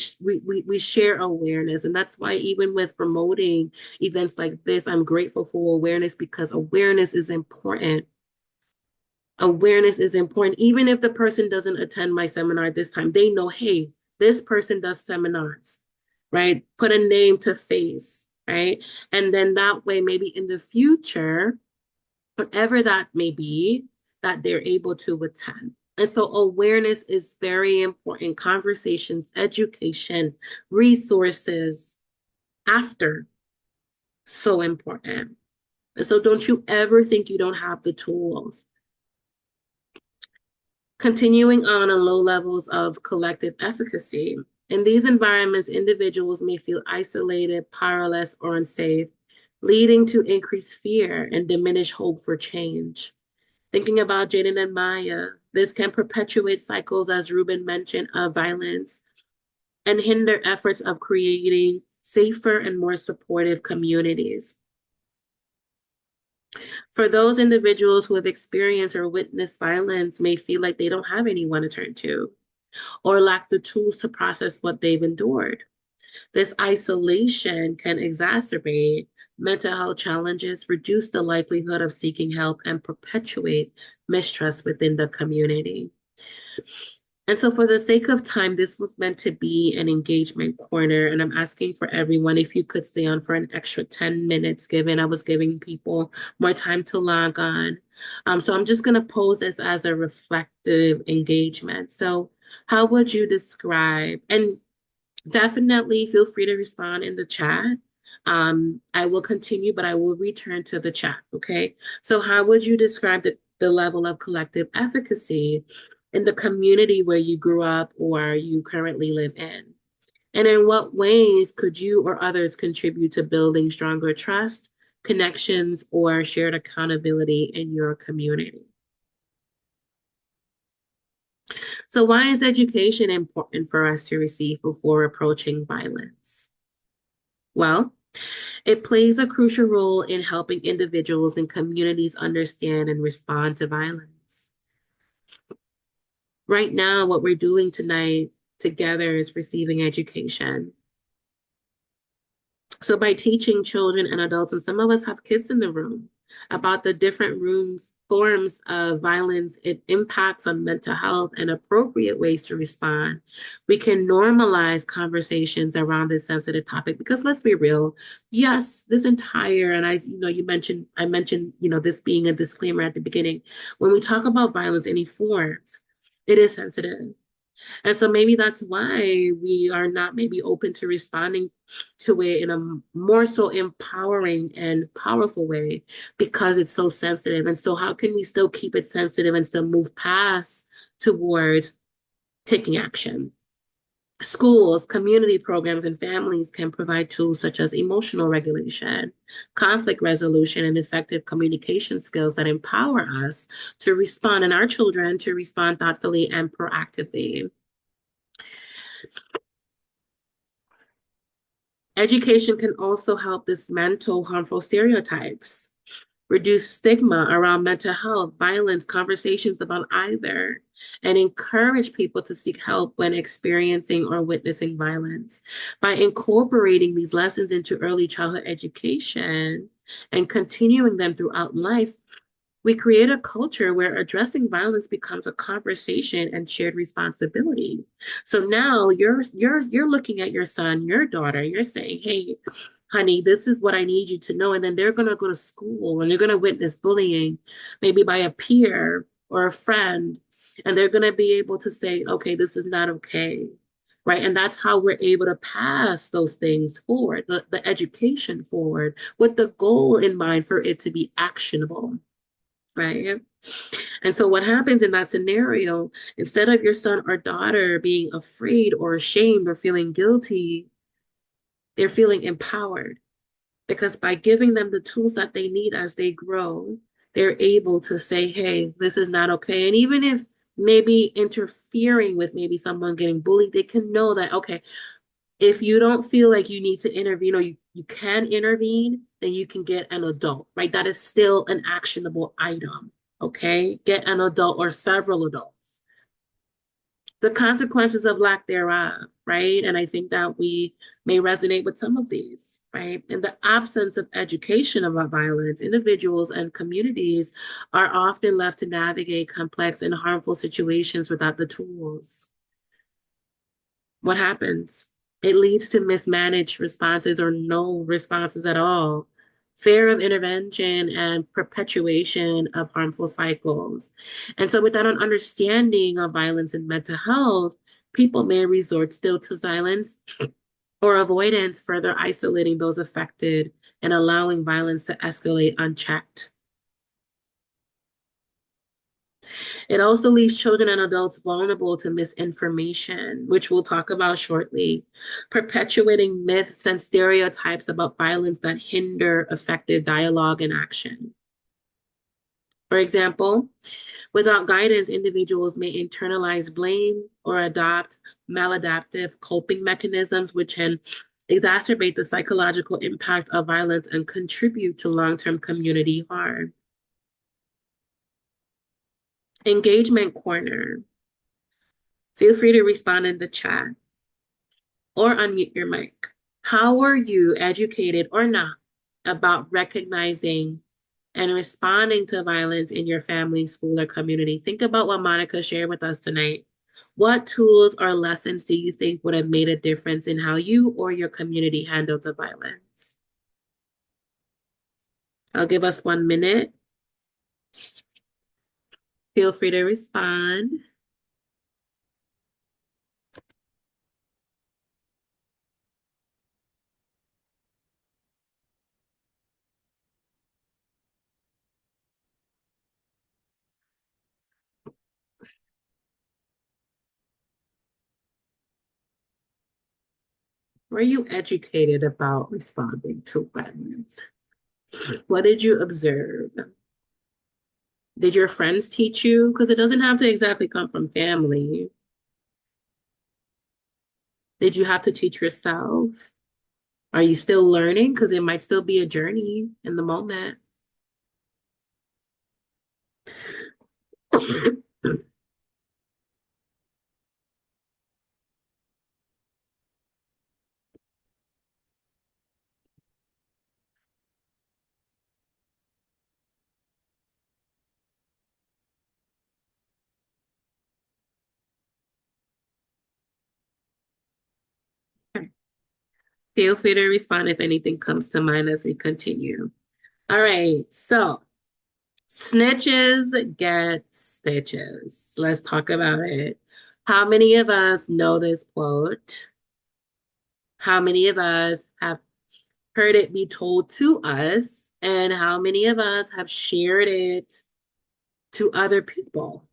share awareness. And that's why even with promoting events like this, I'm grateful for awareness because awareness is important. Awareness is important. Even if the person doesn't attend my seminar this time, they know, hey, this person does seminars, right? Put a name to face, right? And then that way, maybe in the future, whatever that may be, that they're able to attend. And so awareness is very important. Conversations, education, resources after, so important. And so don't you ever think you don't have the tools. Continuing on low levels of collective efficacy. In these environments, individuals may feel isolated, powerless, or unsafe, leading to increased fear and diminished hope for change. Thinking about Jaden and Maya, this can perpetuate cycles, as Ruben mentioned, of violence and hinder efforts of creating safer and more supportive communities. For those individuals who have experienced or witnessed violence may feel like they don't have anyone to turn to or lack the tools to process what they've endured. This isolation can exacerbate mental health challenges, reduce the likelihood of seeking help, and perpetuate mistrust within the community. And so for the sake of time, this was meant to be an engagement corner. And I'm asking for everyone if you could stay on for an extra 10 minutes, given I was giving people more time to log on. So I'm just going to pose this as a reflective engagement. So how would you describe, and definitely feel free to respond in the chat. I will continue, but I will return to the chat, okay? So how would you describe the level of collective efficacy in the community where you grew up or you currently live in? And in what ways could you or others contribute to building stronger trust, connections, or shared accountability in your community? So why is education important for us to receive before approaching violence? Well, it plays a crucial role in helping individuals and communities understand and respond to violence. Right now, what we're doing tonight together is receiving education. So by teaching children and adults, and some of us have kids in the room, about the different forms of violence, it impacts on mental health and appropriate ways to respond, we can normalize conversations around this sensitive topic. Because let's be real, yes, this entire, and I mentioned, this being a disclaimer at the beginning, when we talk about violence, any forms, it is sensitive. And so maybe that's why we are not maybe open to responding to it in a more so empowering and powerful way because it's so sensitive. And so how can we still keep it sensitive and still move past towards taking action? Schools, community programs, and families can provide tools such as emotional regulation, conflict resolution, and effective communication skills that empower us to respond and our children to respond thoughtfully and proactively. Education can also help dismantle harmful stereotypes, reduce stigma around mental health, violence, conversations about either, and encourage people to seek help when experiencing or witnessing violence. By incorporating these lessons into early childhood education and continuing them throughout life, we create a culture where addressing violence becomes a conversation and shared responsibility. So now you're looking at your son, your daughter, you're saying, "Hey, honey, this is what I need you to know." And then they're going to go to school and they're going to witness bullying, maybe by a peer or a friend. And they're going to be able to say, "Okay, this is not okay." Right. And that's how we're able to pass those things forward, the education forward, with the goal in mind for it to be actionable. Right. And so what happens in that scenario, instead of your son or daughter being afraid or ashamed or feeling guilty, they're feeling empowered because by giving them the tools that they need as they grow, they're able to say, "Hey, this is not okay." And even if maybe interfering with maybe someone getting bullied, they can know that, okay, if you don't feel like you need to intervene or you can intervene, then you can get an adult, right? That is still an actionable item. Okay. Get an adult or several adults. The consequences of lack thereof, right? And I think that we may resonate with some of these, right? In the absence of education about violence, individuals and communities are often left to navigate complex and harmful situations without the tools. What happens? It leads to mismanaged responses or no responses at all, fear of intervention, and perpetuation of harmful cycles. And so, without an understanding of violence and mental health, people may resort still to silence or avoidance, further isolating those affected and allowing violence to escalate unchecked. It also leaves children and adults vulnerable to misinformation, which we'll talk about shortly, perpetuating myths and stereotypes about violence that hinder effective dialogue and action. For example, without guidance, individuals may internalize blame or adopt maladaptive coping mechanisms, which can exacerbate the psychological impact of violence and contribute to long-term community harm. Engagement corner. Feel free to respond in the chat or unmute your mic. How are you, educated or not, about recognizing and responding to violence in your family, school, or community? Think about what Monica shared with us tonight. What tools or lessons do you think would have made a difference in how you or your community handled the violence? I'll give us 1 minute. Feel free to respond. Were you educated about responding to violence? What did you observe? Did your friends teach you? Because it doesn't have to exactly come from family. Did you have to teach yourself? Are you still learning? Because it might still be a journey in the moment. Feel free to respond if anything comes to mind as we continue. All right, so snitches get stitches. Let's talk about it. How many of us know this quote? How many of us have heard it be told to us? And how many of us have shared it to other people?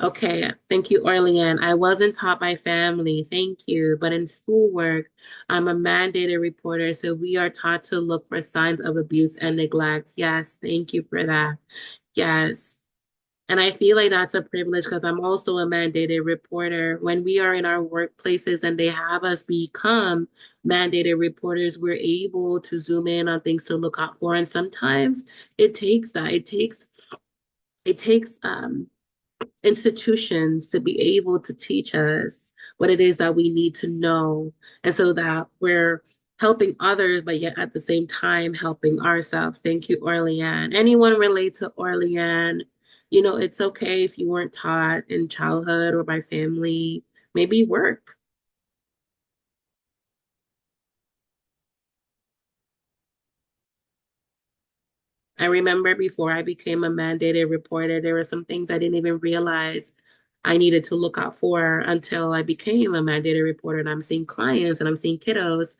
Okay, thank you, Orlean. I wasn't taught by family, thank you. But in schoolwork, I'm a mandated reporter, so we are taught to look for signs of abuse and neglect. Yes, thank you for that. Yes. And I feel like that's a privilege because I'm also a mandated reporter. When we are in our workplaces and they have us become mandated reporters, we're able to zoom in on things to look out for. And sometimes it takes that. It takes institutions to be able to teach us what it is that we need to know. And so that we're helping others, but yet at the same time helping ourselves. Thank you, Orlean. Anyone relate to Orlean? You know, it's okay if you weren't taught in childhood or by family, maybe work. I remember before I became a mandated reporter, there were some things I didn't even realize I needed to look out for until I became a mandated reporter and I'm seeing clients and I'm seeing kiddos.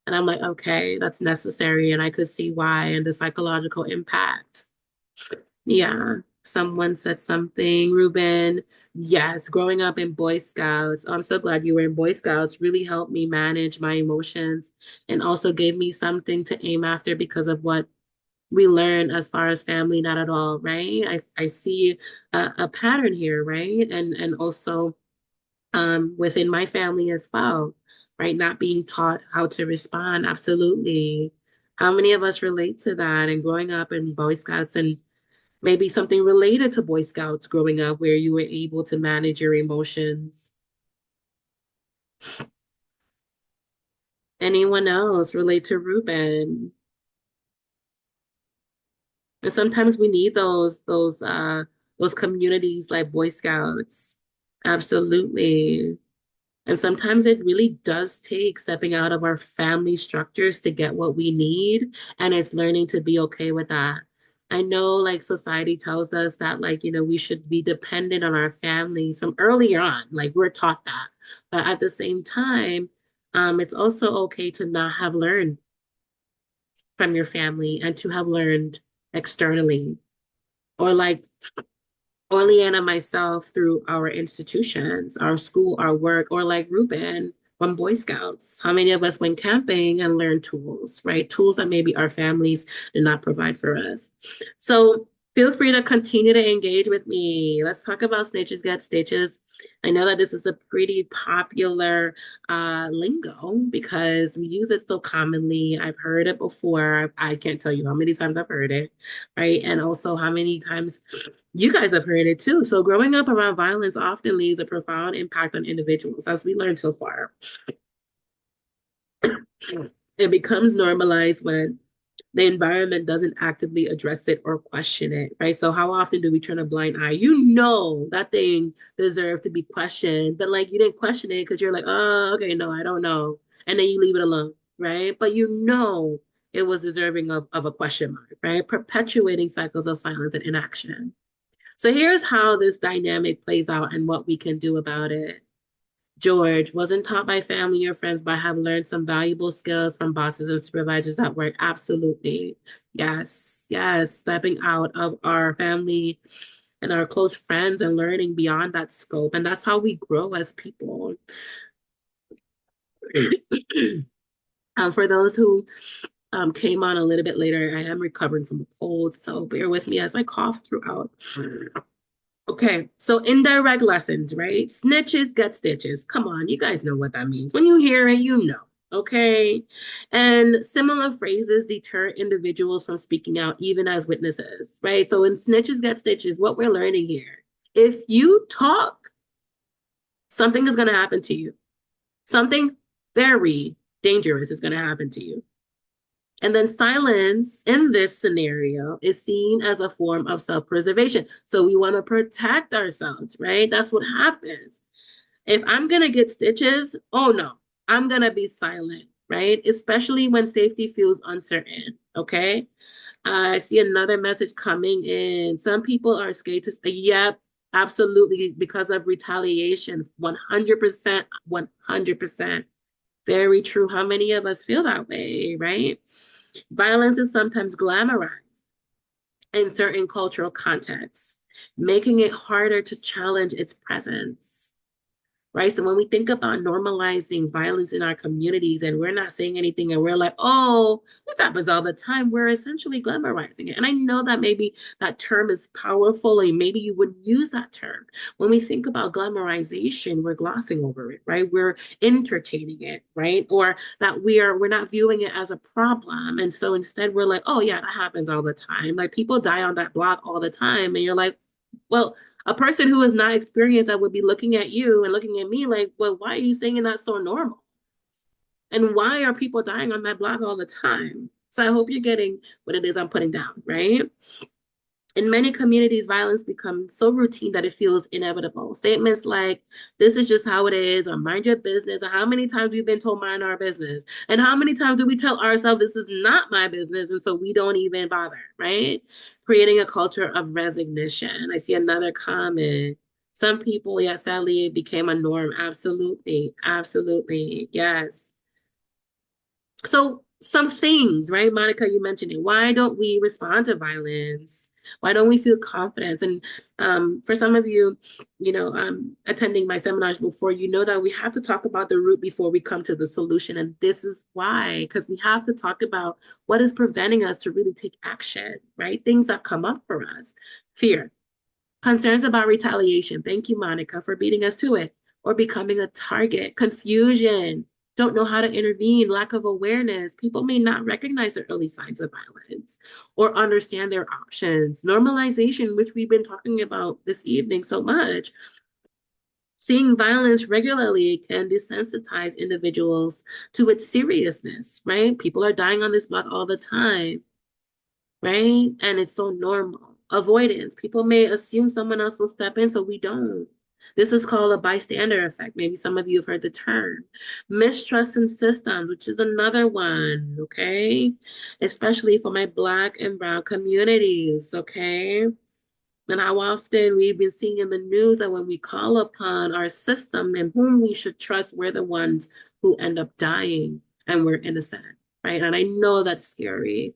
And I'm like, okay, that's necessary. And I could see why and the psychological impact. Yeah. Someone said something, Ruben. Yes, growing up in Boy Scouts. I'm so glad you were in Boy Scouts. Really helped me manage my emotions and also gave me something to aim after because of what we learn as far as family, not at all, right? I see a pattern here, right? And also within my family as well, right? Not being taught how to respond. Absolutely. How many of us relate to that? And growing up in Boy Scouts and maybe something related to Boy Scouts growing up where you were able to manage your emotions. Anyone else relate to Ruben? And sometimes we need those communities like Boy Scouts. Absolutely. And sometimes it really does take stepping out of our family structures to get what we need. And it's learning to be okay with that. I know like society tells us that like, you know, we should be dependent on our families from early on. Like we're taught that. But at the same time, it's also okay to not have learned from your family and to have learned externally. Or like Orleana and myself through our institutions, our school, our work, or like Ruben from Boy Scouts. How many of us went camping and learned tools, right? Tools that maybe our families did not provide for us. So feel free to continue to engage with me. Let's talk about snitches get stitches. I know that this is a pretty popular lingo because we use it so commonly. I've heard it before. I can't tell you how many times I've heard it, right? And also how many times you guys have heard it too. So growing up around violence often leaves a profound impact on individuals, as we learned so far. It becomes normalized when the environment doesn't actively address it or question it, right? So how often do we turn a blind eye? You know that thing deserved to be questioned, but like you didn't question it because you're like, oh, okay, no, I don't know. And then you leave it alone, right? But you know it was deserving of a question mark, right? Perpetuating cycles of silence and inaction. So here's how this dynamic plays out and what we can do about it. George wasn't taught by family or friends, but have learned some valuable skills from bosses and supervisors at work. Absolutely. Yes. Yes. Stepping out of our family and our close friends and learning beyond that scope. And that's how we grow as people. For those who came on a little bit later, I am recovering from a cold, so bear with me as I cough throughout. Okay, so indirect lessons, right? Snitches get stitches. Come on, you guys know what that means. When you hear it, you know. Okay. And similar phrases deter individuals from speaking out, even as witnesses, right? So in snitches get stitches, what we're learning here, if you talk, something is going to happen to you. Something very dangerous is going to happen to you. And then silence in this scenario is seen as a form of self-preservation. So we want to protect ourselves, right? That's what happens. If I'm going to get stitches, oh no, I'm going to be silent, right? Especially when safety feels uncertain, okay? I see another message coming in. Some people are scared to say, yep, Absolutely, because of retaliation. 100%, 100%. Very true. How many of us feel that way, right? Violence is sometimes glamorized in certain cultural contexts, making it harder to challenge its presence. Right. So when we think about normalizing violence in our communities and we're not saying anything and we're like, oh, this happens all the time, we're essentially glamorizing it. And I know that maybe that term is powerful and maybe you wouldn't use that term. When we think about glamorization, we're glossing over it, right? We're entertaining it, right? Or that we're not viewing it as a problem. And so instead we're like, oh yeah, that happens all the time. Like people die on that block all the time. And you're like, well, a person who has not experienced that would be looking at you and looking at me like, well, why are you saying that's so normal? And why are people dying on that block all the time? So I hope you're getting what it is I'm putting down, right? In many communities, violence becomes so routine that it feels inevitable. Statements like, this is just how it is, or mind your business, or how many times we've been told mind our business, and how many times do we tell ourselves this is not my business, and so we don't even bother, right? Creating a culture of resignation. I see another comment. Some people, yeah, sadly, it became a norm. Absolutely, absolutely, yes. So some things, right, Monica, you mentioned it. Why don't we respond to violence? Why don't we feel confidence? And for some of you, attending my seminars before, you know that we have to talk about the root before we come to the solution. And this is why, because we have to talk about what is preventing us to really take action, right? Things that come up for us. Fear, concerns about retaliation. Thank you, Monica, for beating us to it. Or becoming a target. Confusion, don't know how to intervene, lack of awareness. People may not recognize the early signs of violence or understand their options. Normalization, which we've been talking about this evening so much. Seeing violence regularly can desensitize individuals to its seriousness, right? People are dying on this block all the time, right? And it's so normal. Avoidance. People may assume someone else will step in, so we don't. This is called a bystander effect. Maybe some of you have heard the term. Mistrust in systems, which is another one, okay? Especially for my Black and Brown communities, okay? And how often we've been seeing in the news that when we call upon our system and whom we should trust, we're the ones who end up dying and we're innocent, right? And I know that's scary,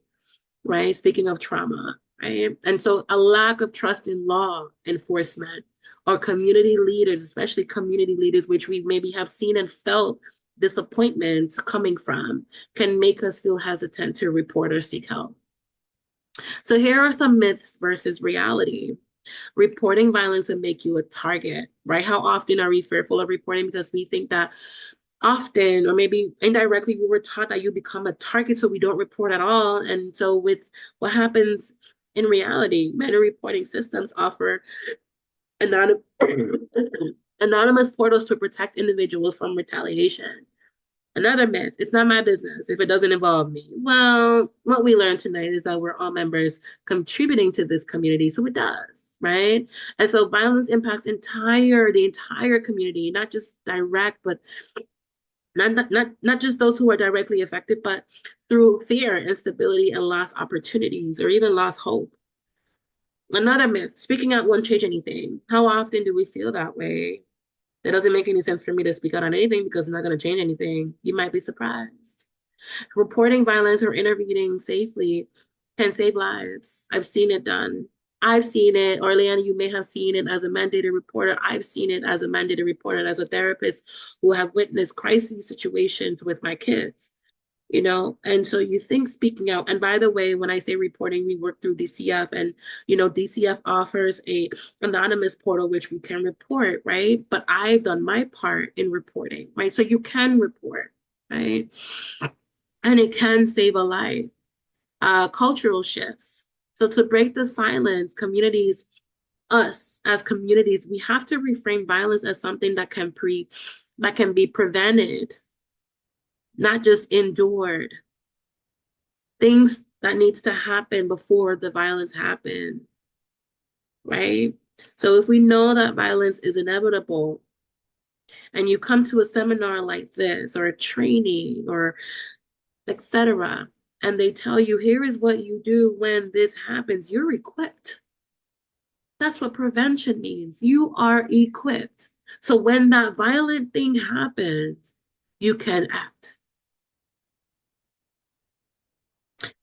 right? Speaking of trauma, right? And so a lack of trust in law enforcement or community leaders, especially community leaders, which we maybe have seen and felt disappointments coming from, can make us feel hesitant to report or seek help. So here are some myths versus reality. Reporting violence would make you a target, right? How often are we fearful of reporting because we think that often, or maybe indirectly, we were taught that you become a target, so we don't report at all. And so, with what happens in reality, many reporting systems offer anonymous, anonymous portals to protect individuals from retaliation. Another myth, it's not my business if it doesn't involve me. Well, what we learned tonight is that we're all members contributing to this community, so it does, right? And so violence impacts the entire community, not just direct, but not just those who are directly affected, but through fear, instability, and lost opportunities, or even lost hope. Another myth, speaking out won't change anything. How often do we feel that way? It doesn't make any sense for me to speak out on anything because it's not going to change anything. You might be surprised. Reporting violence or intervening safely can save lives. I've seen it done. I've seen it. Orleana, you may have seen it as a mandated reporter. I've seen it as a mandated reporter, as a therapist who have witnessed crisis situations with my kids. And so you think speaking out, and by the way, when I say reporting, we work through DCF, and DCF offers a anonymous portal which we can report, right? But I've done my part in reporting, right? So you can report, right? And it can save a life. Cultural shifts. So to break the silence, us as communities, we have to reframe violence as something that can be prevented, not just endured. Things that needs to happen before the violence happen, right? So if we know that violence is inevitable, and you come to a seminar like this or a training or etc., and they tell you, here is what you do when this happens, you're equipped. That's what prevention means. You are equipped. So when that violent thing happens, you can act.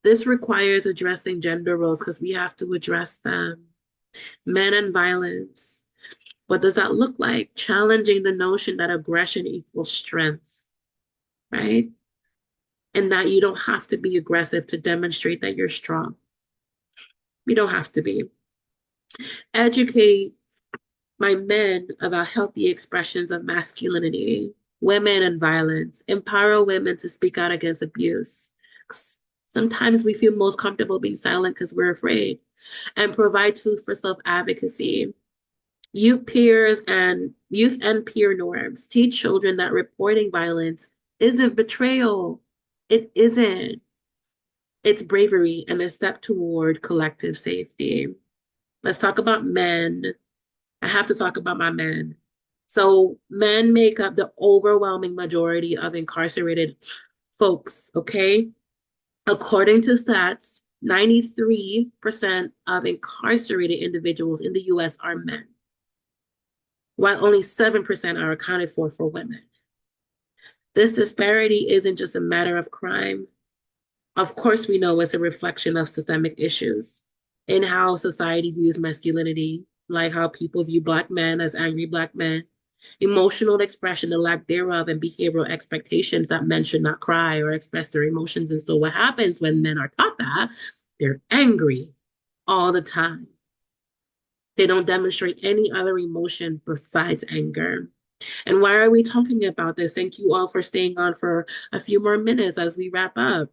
This requires addressing gender roles because we have to address them. Men and violence. What does that look like? Challenging the notion that aggression equals strength, right? And that you don't have to be aggressive to demonstrate that you're strong. You don't have to be. Educate my men about healthy expressions of masculinity, women and violence, empower women to speak out against abuse. Sometimes we feel most comfortable being silent because we're afraid, and provide tools for self-advocacy. Youth and peer norms. Teach children that reporting violence isn't betrayal. It isn't. It's bravery and a step toward collective safety. Let's talk about men. I have to talk about my men. So men make up the overwhelming majority of incarcerated folks, okay? According to stats, 93% of incarcerated individuals in the US are men, while only 7% are accounted for women. This disparity isn't just a matter of crime. Of course, we know it's a reflection of systemic issues in how society views masculinity, like how people view Black men as angry Black men, emotional expression, the lack thereof, and behavioral expectations that men should not cry or express their emotions. And so what happens when men are taught that? They're angry all the time. They don't demonstrate any other emotion besides anger. And why are we talking about this? Thank you all for staying on for a few more minutes as we wrap up.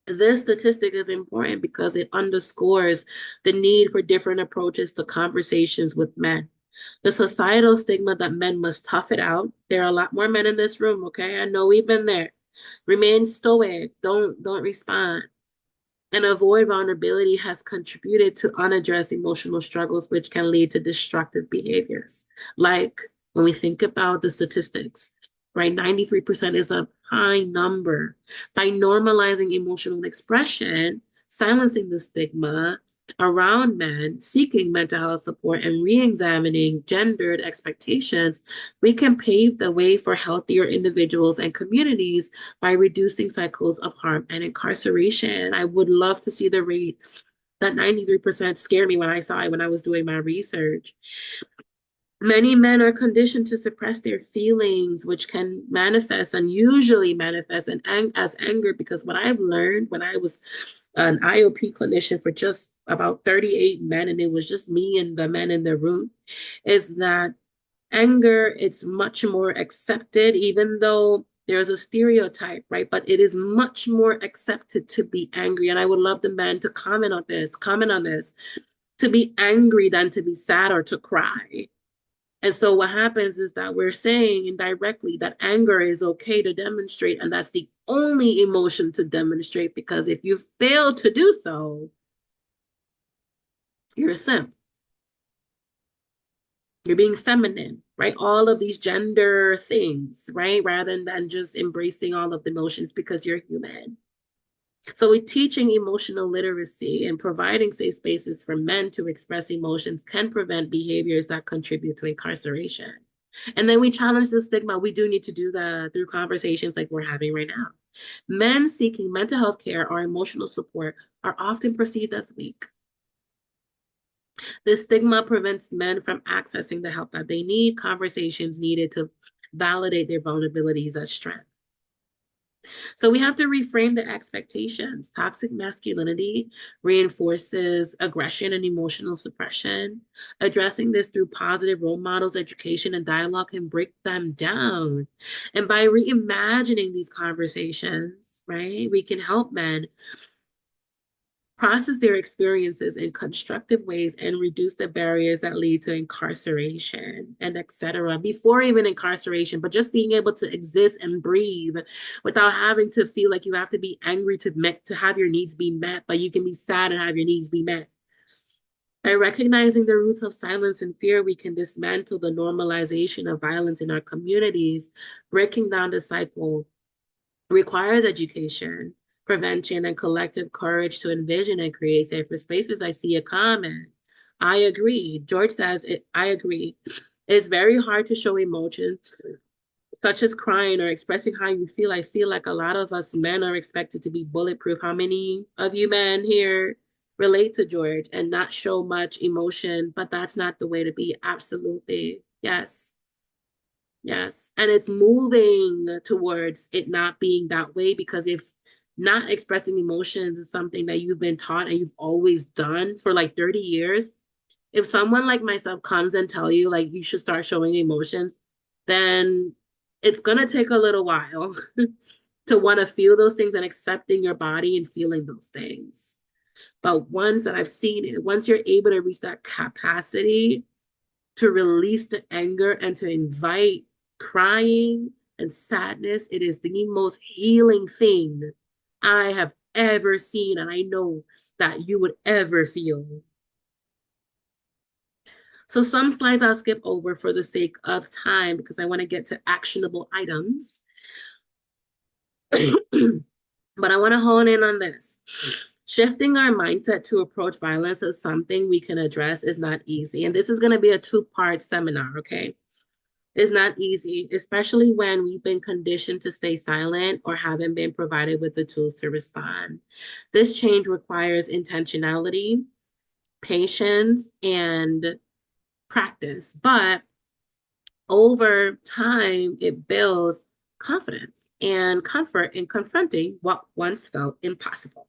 This statistic is important because it underscores the need for different approaches to conversations with men. The societal stigma that men must tough it out. There are a lot more men in this room, okay? I know we've been there. Remain stoic. Don't respond. And avoid vulnerability has contributed to unaddressed emotional struggles, which can lead to destructive behaviors. Like when we think about the statistics, right? 93% is a high number. By normalizing emotional expression, silencing the stigma around men, seeking mental health support, and re-examining gendered expectations, we can pave the way for healthier individuals and communities by reducing cycles of harm and incarceration. I would love to see the rate. That 93% scared me when I saw it when I was doing my research. Many men are conditioned to suppress their feelings, which can manifest and usually manifest as anger, because what I've learned when I was an IOP clinician for just about 38 men, and it was just me and the men in the room, is that anger, it's much more accepted, even though there's a stereotype, right? But it is much more accepted to be angry. And I would love the men to comment on this, to be angry than to be sad or to cry. And so what happens is that we're saying indirectly that anger is okay to demonstrate, and that's the only emotion to demonstrate, because if you fail to do so, you're a simp. You're being feminine, right? All of these gender things, right? Rather than just embracing all of the emotions because you're human. So we're teaching emotional literacy and providing safe spaces for men to express emotions can prevent behaviors that contribute to incarceration. And then we challenge the stigma. We do need to do that through conversations like we're having right now. Men seeking mental health care or emotional support are often perceived as weak. This stigma prevents men from accessing the help that they need. Conversations needed to validate their vulnerabilities as strength. So we have to reframe the expectations. Toxic masculinity reinforces aggression and emotional suppression. Addressing this through positive role models, education, and dialogue can break them down. And by reimagining these conversations, right, we can help men process their experiences in constructive ways and reduce the barriers that lead to incarceration and etc. Before even incarceration, but just being able to exist and breathe without having to feel like you have to be angry to have your needs be met, but you can be sad and have your needs be met. By recognizing the roots of silence and fear, we can dismantle the normalization of violence in our communities. Breaking down the cycle requires education, prevention, and collective courage to envision and create safer spaces. I see a comment. I agree. George says it, I agree. It's very hard to show emotions such as crying or expressing how you feel. I feel like a lot of us men are expected to be bulletproof. How many of you men here relate to George and not show much emotion? But that's not the way to be. Absolutely. Yes. Yes. And it's moving towards it not being that way, because if not expressing emotions is something that you've been taught and you've always done for like 30 years, if someone like myself comes and tell you like you should start showing emotions, then it's gonna take a little while to want to feel those things and accepting your body and feeling those things. But once, and I've seen it, once you're able to reach that capacity to release the anger and to invite crying and sadness, it is the most healing thing I have ever seen, and I know that you would ever feel. So some slides I'll skip over for the sake of time because I want to get to actionable items. But I want to hone in on this. Shifting our mindset to approach violence as something we can address is not easy. And this is going to be a two-part seminar, okay? It's not easy, especially when we've been conditioned to stay silent or haven't been provided with the tools to respond. This change requires intentionality, patience, and practice. But over time, it builds confidence and comfort in confronting what once felt impossible.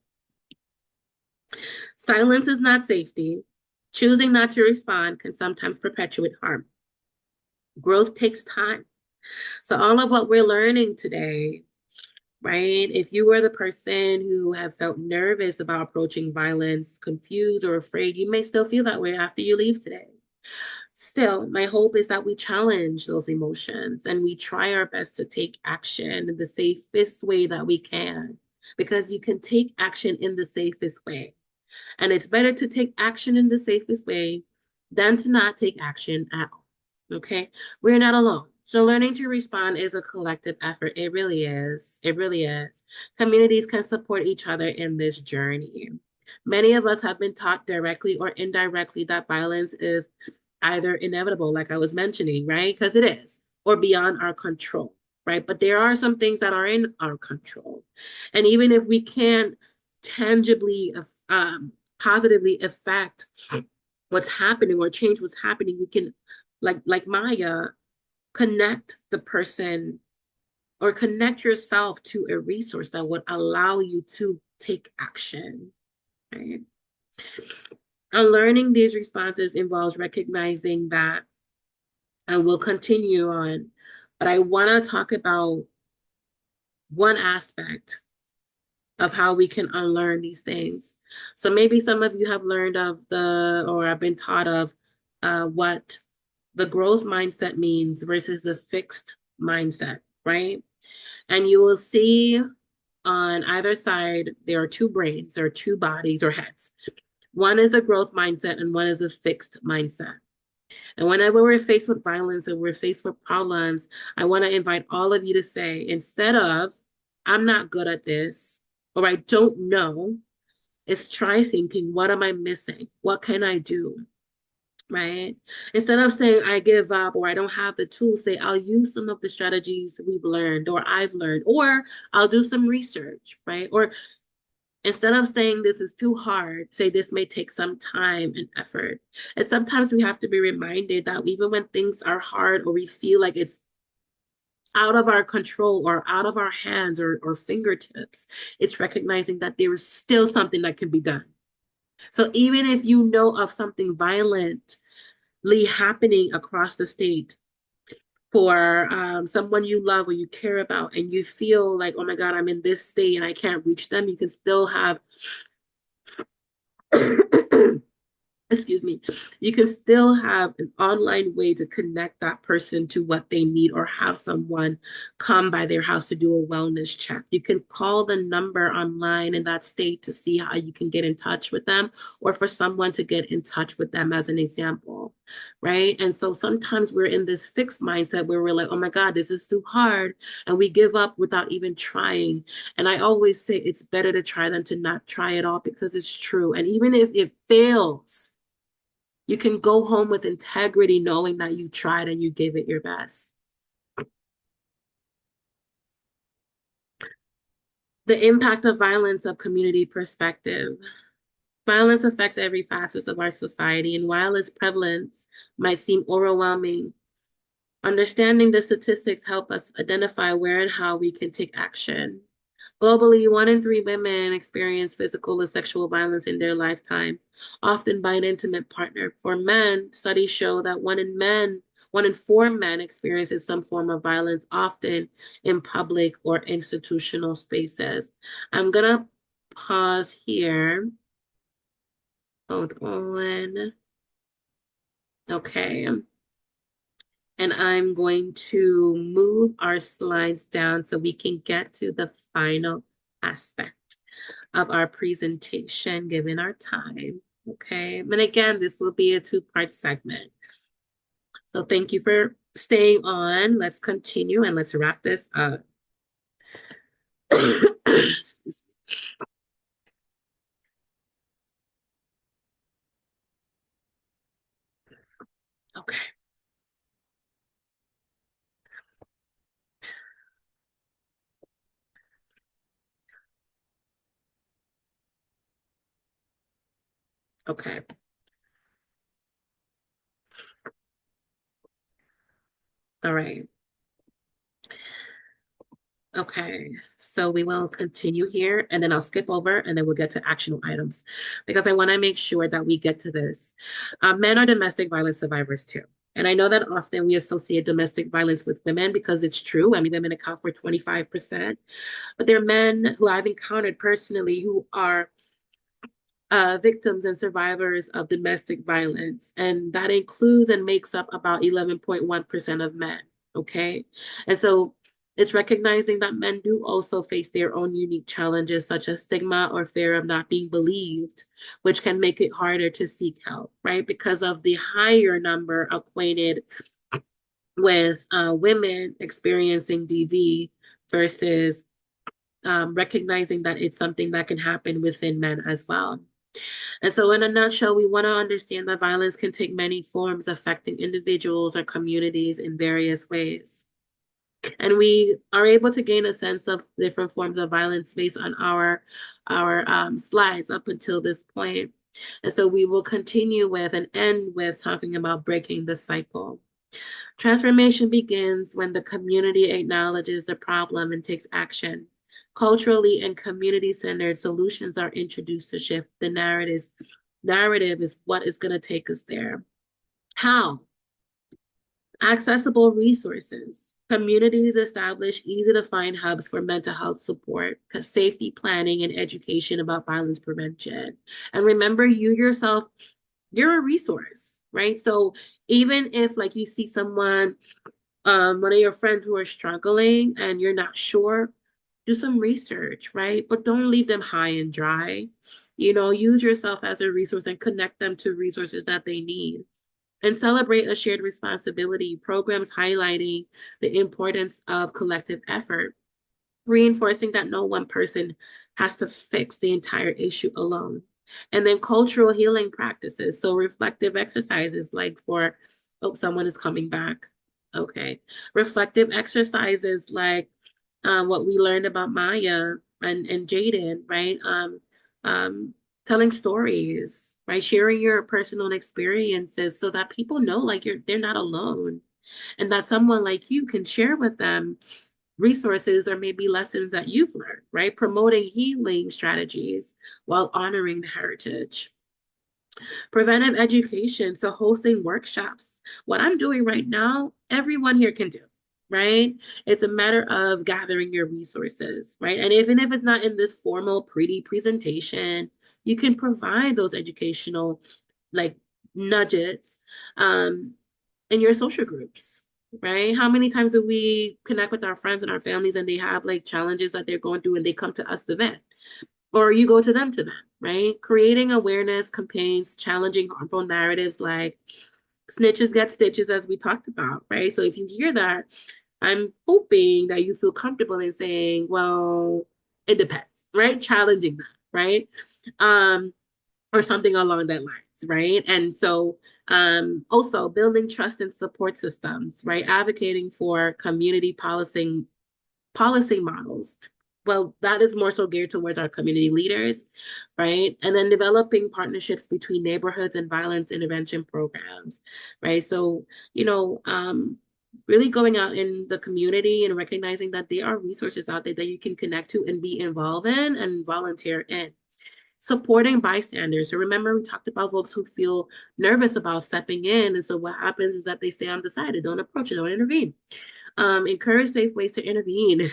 Silence is not safety. Choosing not to respond can sometimes perpetuate harm. Growth takes time. So all of what we're learning today, right? If you were the person who have felt nervous about approaching violence, confused or afraid, you may still feel that way after you leave today. Still, my hope is that we challenge those emotions and we try our best to take action in the safest way that we can, because you can take action in the safest way. And it's better to take action in the safest way than to not take action at all. Okay? We're not alone. So learning to respond is a collective effort. It really is. It really is. Communities can support each other in this journey. Many of us have been taught directly or indirectly that violence is either inevitable, like I was mentioning, right? Because it is, or beyond our control, right? But there are some things that are in our control. And even if we can't tangibly, positively affect what's happening or change what's happening, we can, like Maya, connect the person or connect yourself to a resource that would allow you to take action, right? And learning these responses involves recognizing that, and we'll continue on, but I want to talk about one aspect of how we can unlearn these things. So maybe some of you have learned of or have been taught of what the growth mindset means versus the fixed mindset, right? And you will see on either side, there are two brains or two bodies or heads. One is a growth mindset and one is a fixed mindset. And whenever we're faced with violence or we're faced with problems, I want to invite all of you to say, instead of, I'm not good at this, or I don't know, is try thinking, what am I missing? What can I do? Right? Instead of saying, I give up or I don't have the tools, say, I'll use some of the strategies we've learned or I've learned, or I'll do some research, right? Or instead of saying this is too hard, say this may take some time and effort. And sometimes we have to be reminded that even when things are hard or we feel like it's out of our control or out of our hands or fingertips, it's recognizing that there is still something that can be done. So even if you know of something violently happening across the state for someone you love or you care about, and you feel like, oh my God, I'm in this state and I can't reach them, you can still have excuse me, you can still have an online way to connect that person to what they need, or have someone come by their house to do a wellness check. You can call the number online in that state to see how you can get in touch with them, or for someone to get in touch with them, as an example, right? And so sometimes we're in this fixed mindset where we're like, oh my God, this is too hard. And we give up without even trying. And I always say it's better to try than to not try at all, because it's true. And even if it fails, You can go home with integrity, knowing that you tried and you gave it your best. The impact of violence of community perspective. Violence affects every facet of our society, and while its prevalence might seem overwhelming, understanding the statistics help us identify where and how we can take action. Globally, 1 in 3 women experience physical or sexual violence in their lifetime, often by an intimate partner. For men, studies show that 1 in 4 men experiences some form of violence, often in public or institutional spaces. I'm gonna pause here. Hold on. Okay. And I'm going to move our slides down so we can get to the final aspect of our presentation, given our time. Okay. And again, this will be a 2-part segment. So thank you for staying on. Let's continue and let's wrap this up. Okay. Okay. All right. Okay, so we will continue here and then I'll skip over and then we'll get to actionable items because I want to make sure that we get to this. Men are domestic violence survivors too. And I know that often we associate domestic violence with women because it's true. I mean, women account for 25%, but there are men who I've encountered personally who are victims and survivors of domestic violence. And that includes and makes up about 11.1% of men. Okay. And so it's recognizing that men do also face their own unique challenges, such as stigma or fear of not being believed, which can make it harder to seek help, right? Because of the higher number acquainted with women experiencing DV versus recognizing that it's something that can happen within men as well. And so, in a nutshell, we want to understand that violence can take many forms, affecting individuals or communities in various ways. And we are able to gain a sense of different forms of violence based on our slides up until this point. And so we will continue with and end with talking about breaking the cycle. Transformation begins when the community acknowledges the problem and takes action. Culturally and community-centered solutions are introduced to shift the narratives. Narrative is what is going to take us there. How? Accessible resources. Communities establish easy to find hubs for mental health support, safety planning, and education about violence prevention. And remember, you yourself, you're a resource, right? So even if like you see someone, one of your friends who are struggling and you're not sure, do some research, right? But don't leave them high and dry. You know, use yourself as a resource and connect them to resources that they need. And celebrate a shared responsibility, programs highlighting the importance of collective effort, reinforcing that no one person has to fix the entire issue alone. And then cultural healing practices. So reflective exercises like for, oh, someone is coming back. Okay. Reflective exercises like what we learned about Maya and Jaden, right? Telling stories, right? Sharing your personal experiences so that people know like they're not alone and that someone like you can share with them resources or maybe lessons that you've learned, right? Promoting healing strategies while honoring the heritage. Preventive education, so hosting workshops. What I'm doing right now, everyone here can do, right? It's a matter of gathering your resources, right? And even if it's not in this formal, pretty presentation, you can provide those educational like nudges in your social groups, right? How many times do we connect with our friends and our families and they have like challenges that they're going through and they come to us to vent? Or you go to them, right? Creating awareness campaigns, challenging harmful narratives like snitches get stitches, as we talked about, right? So if you hear that, I'm hoping that you feel comfortable in saying, well, it depends, right? Challenging that, right? Or something along that lines, right? And so also building trust and support systems, right? Advocating for community policy models. Well, that is more so geared towards our community leaders, right? And then developing partnerships between neighborhoods and violence intervention programs, right? So, really going out in the community and recognizing that there are resources out there that you can connect to and be involved in and volunteer in. Supporting bystanders. So remember, we talked about folks who feel nervous about stepping in. And so what happens is that they stay on the side and don't approach it, don't intervene. Encourage safe ways to intervene,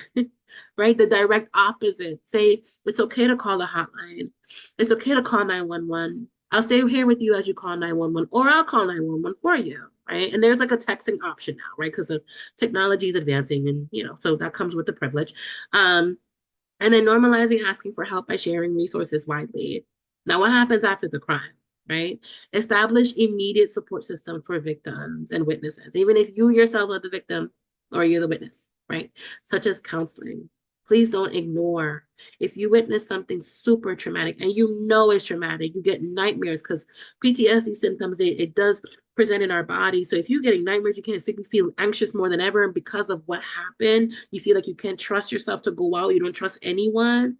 right? The direct opposite. Say it's okay to call the hotline. It's okay to call 911. I'll stay here with you as you call 911, or I'll call 911 for you, right? And there's like a texting option now, right? Because of technology is advancing, and so that comes with the privilege. And then normalizing asking for help by sharing resources widely. Now, what happens after the crime? Right? Establish immediate support system for victims and witnesses, even if you yourself are the victim or you're the witness, right? Such as counseling. Please don't ignore. If you witness something super traumatic and you know it's traumatic, you get nightmares because PTSD symptoms, it does present in our body. So if you're getting nightmares, you can't sleep, you feel anxious more than ever. And because of what happened, you feel like you can't trust yourself to go out, you don't trust anyone.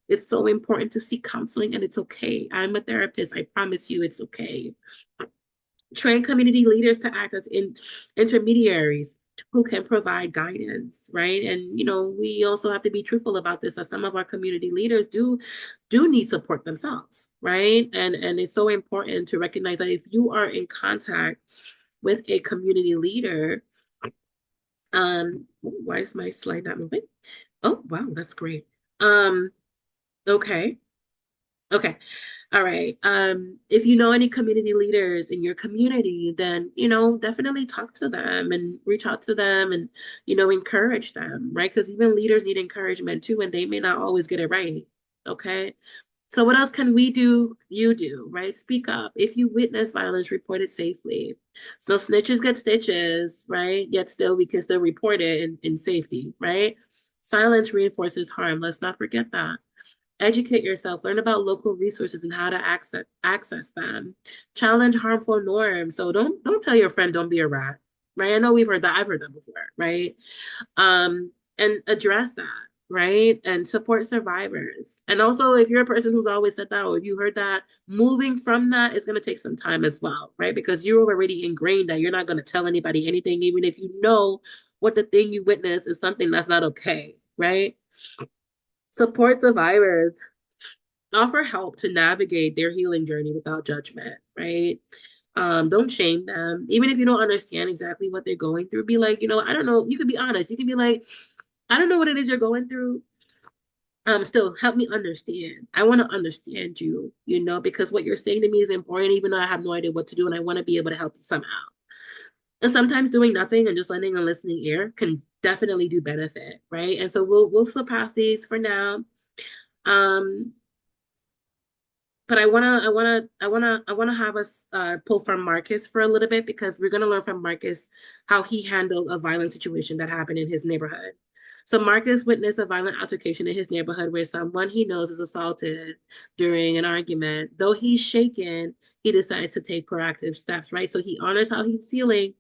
It's so important to seek counseling, and it's okay. I'm a therapist. I promise you it's okay. Train community leaders to act as intermediaries who can provide guidance, right? And we also have to be truthful about this, that some of our community leaders do need support themselves, right? And it's so important to recognize that if you are in contact with a community leader, why is my slide not moving? Oh, wow, that's great. Okay. All right. If you know any community leaders in your community, then, definitely talk to them and reach out to them and, encourage them, right? Because even leaders need encouragement too, and they may not always get it right. Okay. So what else can we do? You do, right? Speak up. If you witness violence, report it safely. So snitches get stitches, right? Yet still we can still report it in safety, right? Silence reinforces harm. Let's not forget that. Educate yourself, learn about local resources and how to access them. Challenge harmful norms. So don't tell your friend don't be a rat, right? I know we've heard that. I've heard that before, right? And address that, right? And support survivors. And also, if you're a person who's always said that, or if you heard that, moving from that is going to take some time as well, right? Because you're already ingrained that you're not going to tell anybody anything, even if you know what the thing you witnessed is something that's not okay, right? Support survivors. Offer help to navigate their healing journey without judgment, right? Don't shame them. Even if you don't understand exactly what they're going through, be like, I don't know. You can be honest. You can be like, I don't know what it is you're going through. Still help me understand. I want to understand you, because what you're saying to me is important, even though I have no idea what to do, and I want to be able to help you somehow. And sometimes doing nothing and just lending a listening ear can definitely do benefit, right? And so we'll surpass these for now. But I wanna have us pull from Marcus for a little bit, because we're gonna learn from Marcus how he handled a violent situation that happened in his neighborhood. So Marcus witnessed a violent altercation in his neighborhood where someone he knows is assaulted during an argument. Though he's shaken, he decides to take proactive steps, right? So he honors how he's feeling,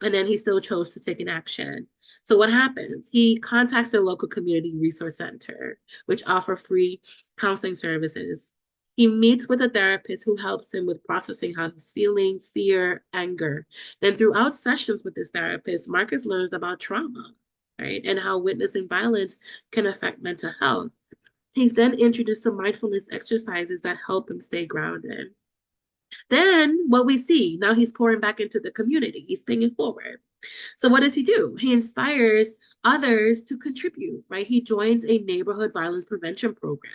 and then he still chose to take an action. So what happens? He contacts the local community resource center, which offer free counseling services. He meets with a therapist who helps him with processing how he's feeling, fear, anger. Then throughout sessions with this therapist, Marcus learns about trauma, right? And how witnessing violence can affect mental health. He's then introduced to mindfulness exercises that help him stay grounded. Then what we see, now he's pouring back into the community. He's paying it forward. So what does he do? He inspires others to contribute, right? He joins a neighborhood violence prevention program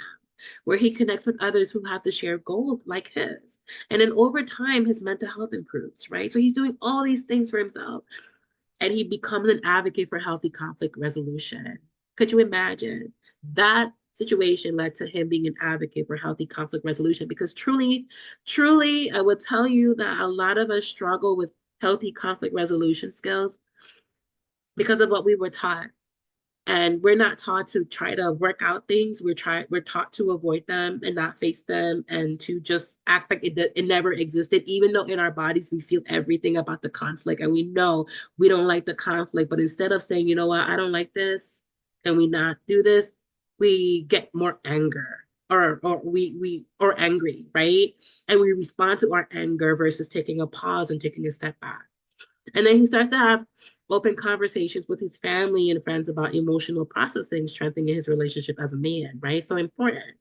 where he connects with others who have the shared goal like his. And then over time, his mental health improves, right? So he's doing all these things for himself, and he becomes an advocate for healthy conflict resolution. Could you imagine? That situation led to him being an advocate for healthy conflict resolution, because truly, truly, I would tell you that a lot of us struggle with healthy conflict resolution skills because of what we were taught. And we're not taught to try to work out things. We're taught to avoid them and not face them, and to just act like it never existed, even though in our bodies we feel everything about the conflict and we know we don't like the conflict. But instead of saying, you know what, I don't like this, can we not do this? We get more anger, or angry, right? And we respond to our anger versus taking a pause and taking a step back. And then he starts to have open conversations with his family and friends about emotional processing, strengthening his relationship as a man, right? So important.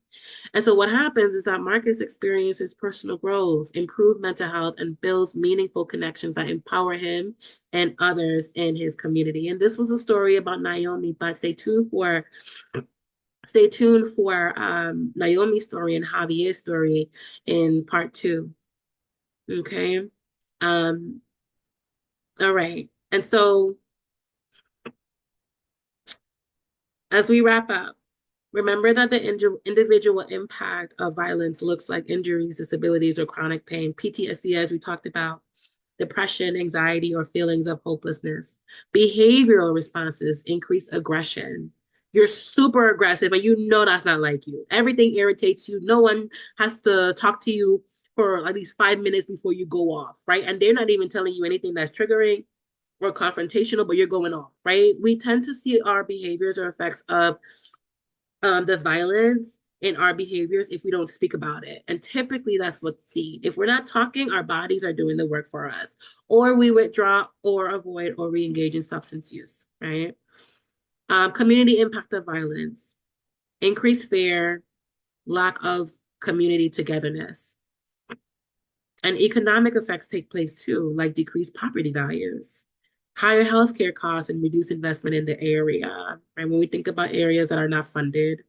And so what happens is that Marcus experiences personal growth, improved mental health, and builds meaningful connections that empower him and others in his community. And this was a story about Naomi, but stay tuned for Naomi's story and Javier's story in part 2. Okay. Um, all right. And so as we wrap up, remember that the individual impact of violence looks like injuries, disabilities, or chronic pain, PTSD, as we talked about, depression, anxiety, or feelings of hopelessness. Behavioral responses, increased aggression. You're super aggressive and you know that's not like you. Everything irritates you. No one has to talk to you for at least 5 minutes before you go off, right? And they're not even telling you anything that's triggering or confrontational, but you're going off, right? We tend to see our behaviors or effects of the violence in our behaviors if we don't speak about it. And typically that's what's seen. If we're not talking, our bodies are doing the work for us, or we withdraw or avoid or re-engage in substance use, right? Community impact of violence, increased fear, lack of community togetherness. And economic effects take place too, like decreased property values, higher healthcare costs, and reduced investment in the area. Right? When we think about areas that are not funded,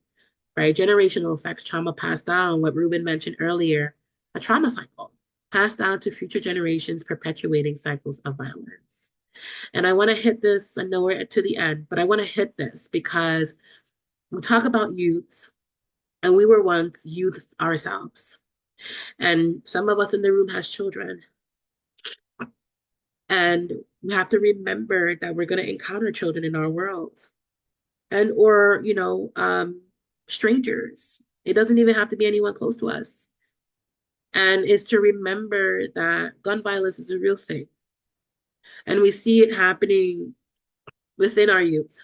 right? Generational effects, trauma passed down, what Ruben mentioned earlier, a trauma cycle passed down to future generations, perpetuating cycles of violence. And I want to hit this, I know we're to the end, but I want to hit this because we talk about youths, and we were once youths ourselves. And some of us in the room has children. And we have to remember that we're going to encounter children in our world, and or strangers. It doesn't even have to be anyone close to us. And is to remember that gun violence is a real thing. And we see it happening within our youth.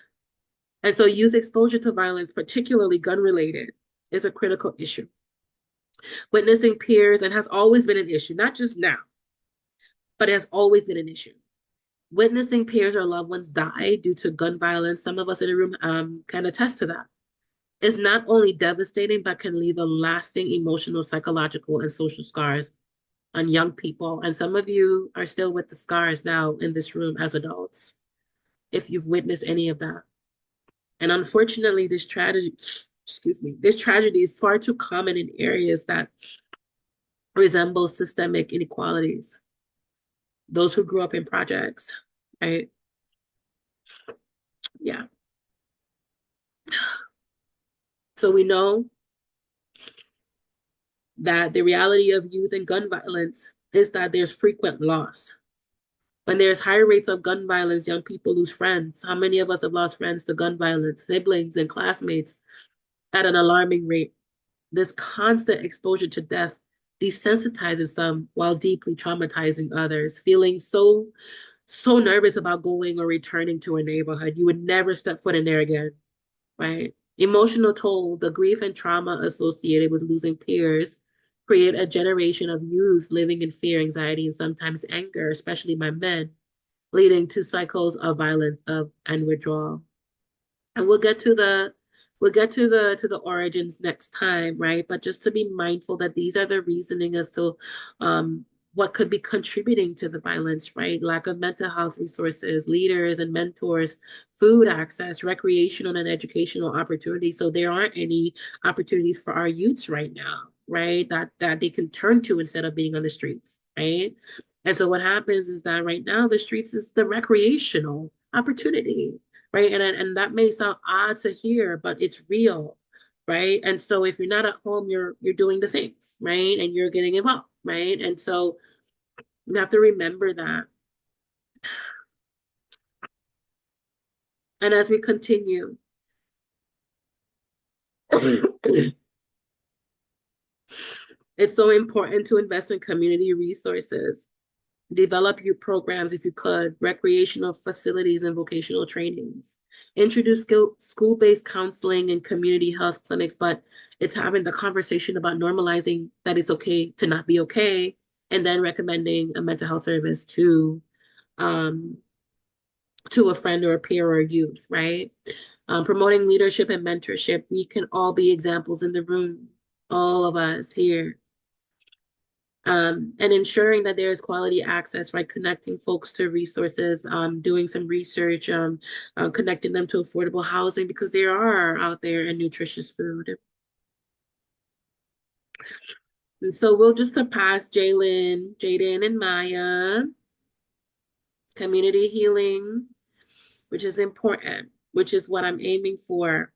And so youth exposure to violence, particularly gun related, is a critical issue. Witnessing peers, and has always been an issue, not just now, but it has always been an issue. Witnessing peers or loved ones die due to gun violence, some of us in the room can attest to that, is not only devastating, but can leave a lasting emotional, psychological, and social scars on young people. And some of you are still with the scars now in this room as adults, if you've witnessed any of that. And unfortunately, this tragedy is far too common in areas that resemble systemic inequalities. Those who grew up in projects, right? Yeah. So we know that the reality of youth and gun violence is that there's frequent loss. When there's high rates of gun violence, young people lose friends. How many of us have lost friends to gun violence, siblings and classmates at an alarming rate? This constant exposure to death desensitizes some while deeply traumatizing others, feeling so nervous about going or returning to a neighborhood. You would never step foot in there again, right? Emotional toll, the grief and trauma associated with losing peers create a generation of youth living in fear, anxiety, and sometimes anger, especially by men, leading to cycles of violence and withdrawal. And we'll get to the origins next time, right? But just to be mindful that these are the reasoning as to what could be contributing to the violence, right? Lack of mental health resources, leaders and mentors, food access, recreational and educational opportunities. So there aren't any opportunities for our youths right now, right? That they can turn to instead of being on the streets, right? And so what happens is that right now the streets is the recreational opportunity, right? And that may sound odd to hear, but it's real, right? And so if you're not at home, you're doing the things, right? And you're getting involved, right? And so you have to remember that. And as we continue, It's so important to invest in community resources. Develop your programs if you could, recreational facilities and vocational trainings. Introduce school-based counseling and community health clinics, but it's having the conversation about normalizing that it's okay to not be okay, and then recommending a mental health service um, to a friend or a peer or a youth, right? Promoting leadership and mentorship. We can all be examples in the room, all of us here, and ensuring that there is quality access, right? Connecting folks to resources, doing some research, connecting them to affordable housing because there are out there and nutritious food. And so we'll just surpass Jalen, Jaden, and Maya. Community healing, which is important, which is what I'm aiming for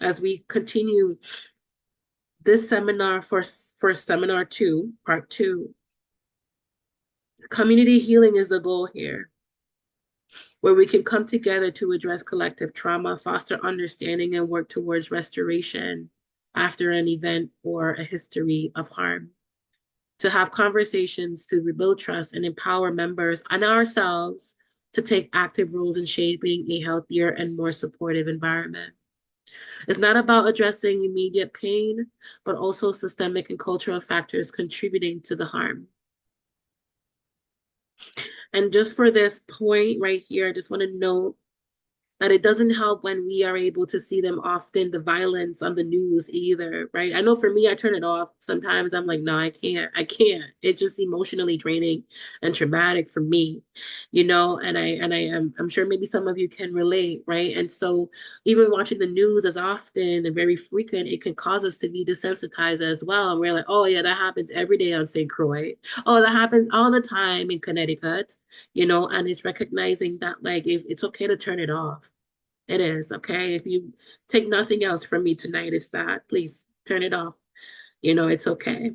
as we continue this seminar for seminar 2, part 2. Community healing is the goal here, where we can come together to address collective trauma, foster understanding, and work towards restoration after an event or a history of harm. To have conversations to rebuild trust and empower members and ourselves to take active roles in shaping a healthier and more supportive environment. It's not about addressing immediate pain, but also systemic and cultural factors contributing to the harm. And just for this point right here, I just want to note that it doesn't help when we are able to see them often, the violence on the news either, right? I know for me, I turn it off. Sometimes I'm like, no, I can't. It's just emotionally draining and traumatic for me, and I'm sure maybe some of you can relate, right? And so even watching the news as often and very frequent, it can cause us to be desensitized as well. And we're like, oh yeah, that happens every day on St. Croix. Oh, that happens all the time in Connecticut, and it's recognizing that like if it's okay to turn it off. It is, okay? If you take nothing else from me tonight, it's that. Please turn it off. It's okay.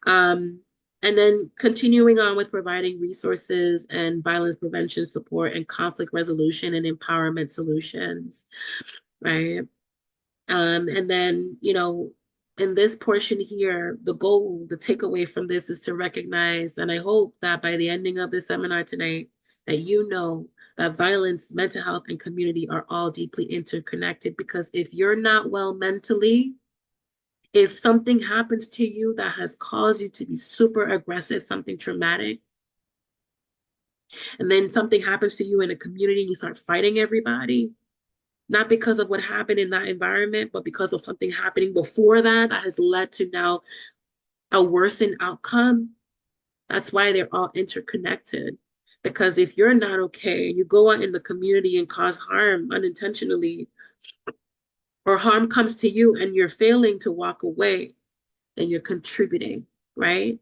Um, and then continuing on with providing resources and violence prevention support and conflict resolution and empowerment solutions, right? And then, in this portion here, the goal, the takeaway from this is to recognize, and I hope that by the ending of this seminar tonight, that that violence, mental health, and community are all deeply interconnected. Because if you're not well mentally, if something happens to you that has caused you to be super aggressive, something traumatic, and then something happens to you in a community and you start fighting everybody, not because of what happened in that environment, but because of something happening before that has led to now a worsened outcome. That's why they're all interconnected. Because if you're not okay, you go out in the community and cause harm unintentionally, or harm comes to you and you're failing to walk away, then you're contributing, right?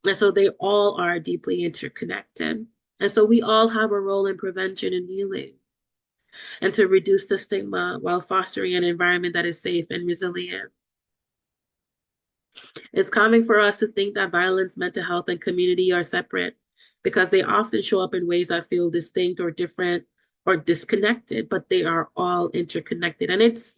And so they all are deeply interconnected. And so we all have a role in prevention and healing, and to reduce the stigma while fostering an environment that is safe and resilient. It's common for us to think that violence, mental health, and community are separate because they often show up in ways that feel distinct or different or disconnected, but they are all interconnected. And it's,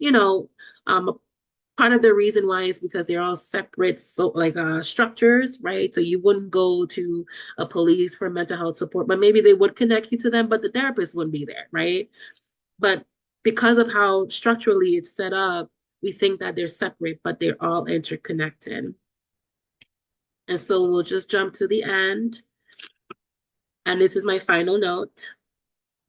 part of the reason why is because they're all separate, so like structures, right? So you wouldn't go to a police for mental health support, but maybe they would connect you to them, but the therapist wouldn't be there, right? But because of how structurally it's set up, we think that they're separate, but they're all interconnected. And so we'll just jump to the end. And this is my final note.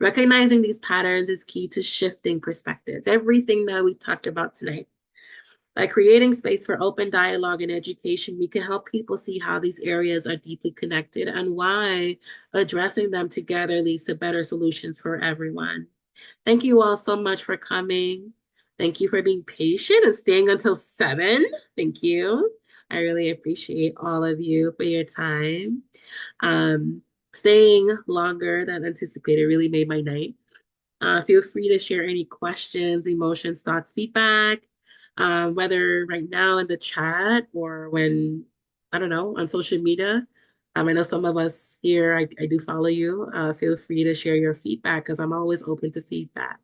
Recognizing these patterns is key to shifting perspectives. Everything that we talked about tonight. By creating space for open dialogue and education, we can help people see how these areas are deeply connected and why addressing them together leads to better solutions for everyone. Thank you all so much for coming. Thank you for being patient and staying until 7. Thank you. I really appreciate all of you for your time. Staying longer than anticipated really made my night. Feel free to share any questions, emotions, thoughts, feedback, whether right now in the chat or when, I don't know, on social media. I know some of us here, I do follow you. Feel free to share your feedback because I'm always open to feedback.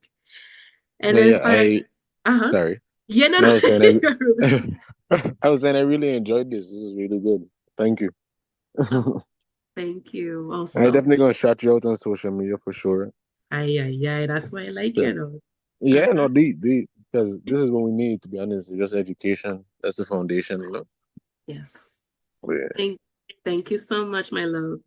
And No, then yeah, Uh-huh. Sorry. Yeah, no, No, I no. was saying Ruben. I was saying I really enjoyed this. This was really good. Thank you. Oh, thank you I also. definitely gonna shout you out on social media for sure. Ay, ay, ay. That's why I like Yeah, you, know. yeah, Uh-huh. no, deep, because this is what we need, to be honest. Just education. That's the foundation, you know. Yes. Yeah. Thank, thank you so much, my love.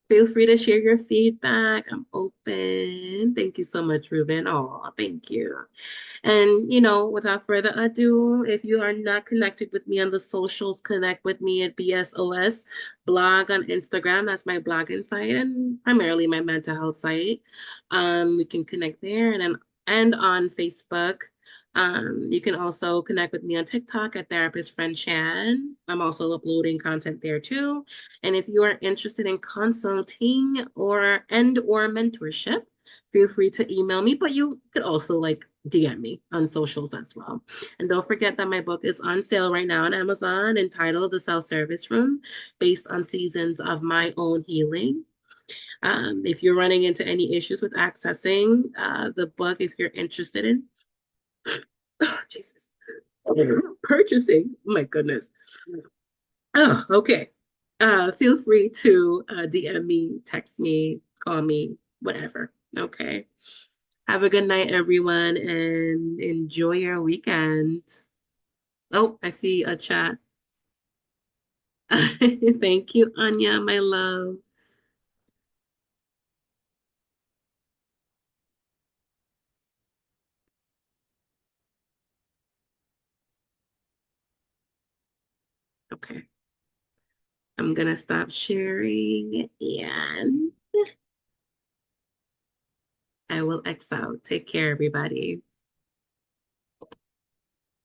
Feel free to share your feedback. I'm open. Thank you so much, Ruben. Oh, thank you. And, without further ado, if you are not connected with me on the socials, connect with me at BSOS blog on Instagram. That's my blogging site and primarily my mental health site. We can connect there and on Facebook. You can also connect with me on TikTok at Therapist Friend Chan. I'm also uploading content there too. And if you are interested in consulting or mentorship, feel free to email me, but you could also DM me on socials as well. And don't forget that my book is on sale right now on Amazon entitled The Self-Service Room, based on seasons of my own healing. If you're running into any issues with accessing the book, if you're interested in, oh, Jesus, purchasing, oh my goodness. Oh, okay. Feel free to DM me, text me, call me, whatever. Okay. Have a good night, everyone, and enjoy your weekend. Oh, I see a chat. Thank you, Anya, my love. Okay, I'm gonna stop sharing and I will X out. Take care, everybody.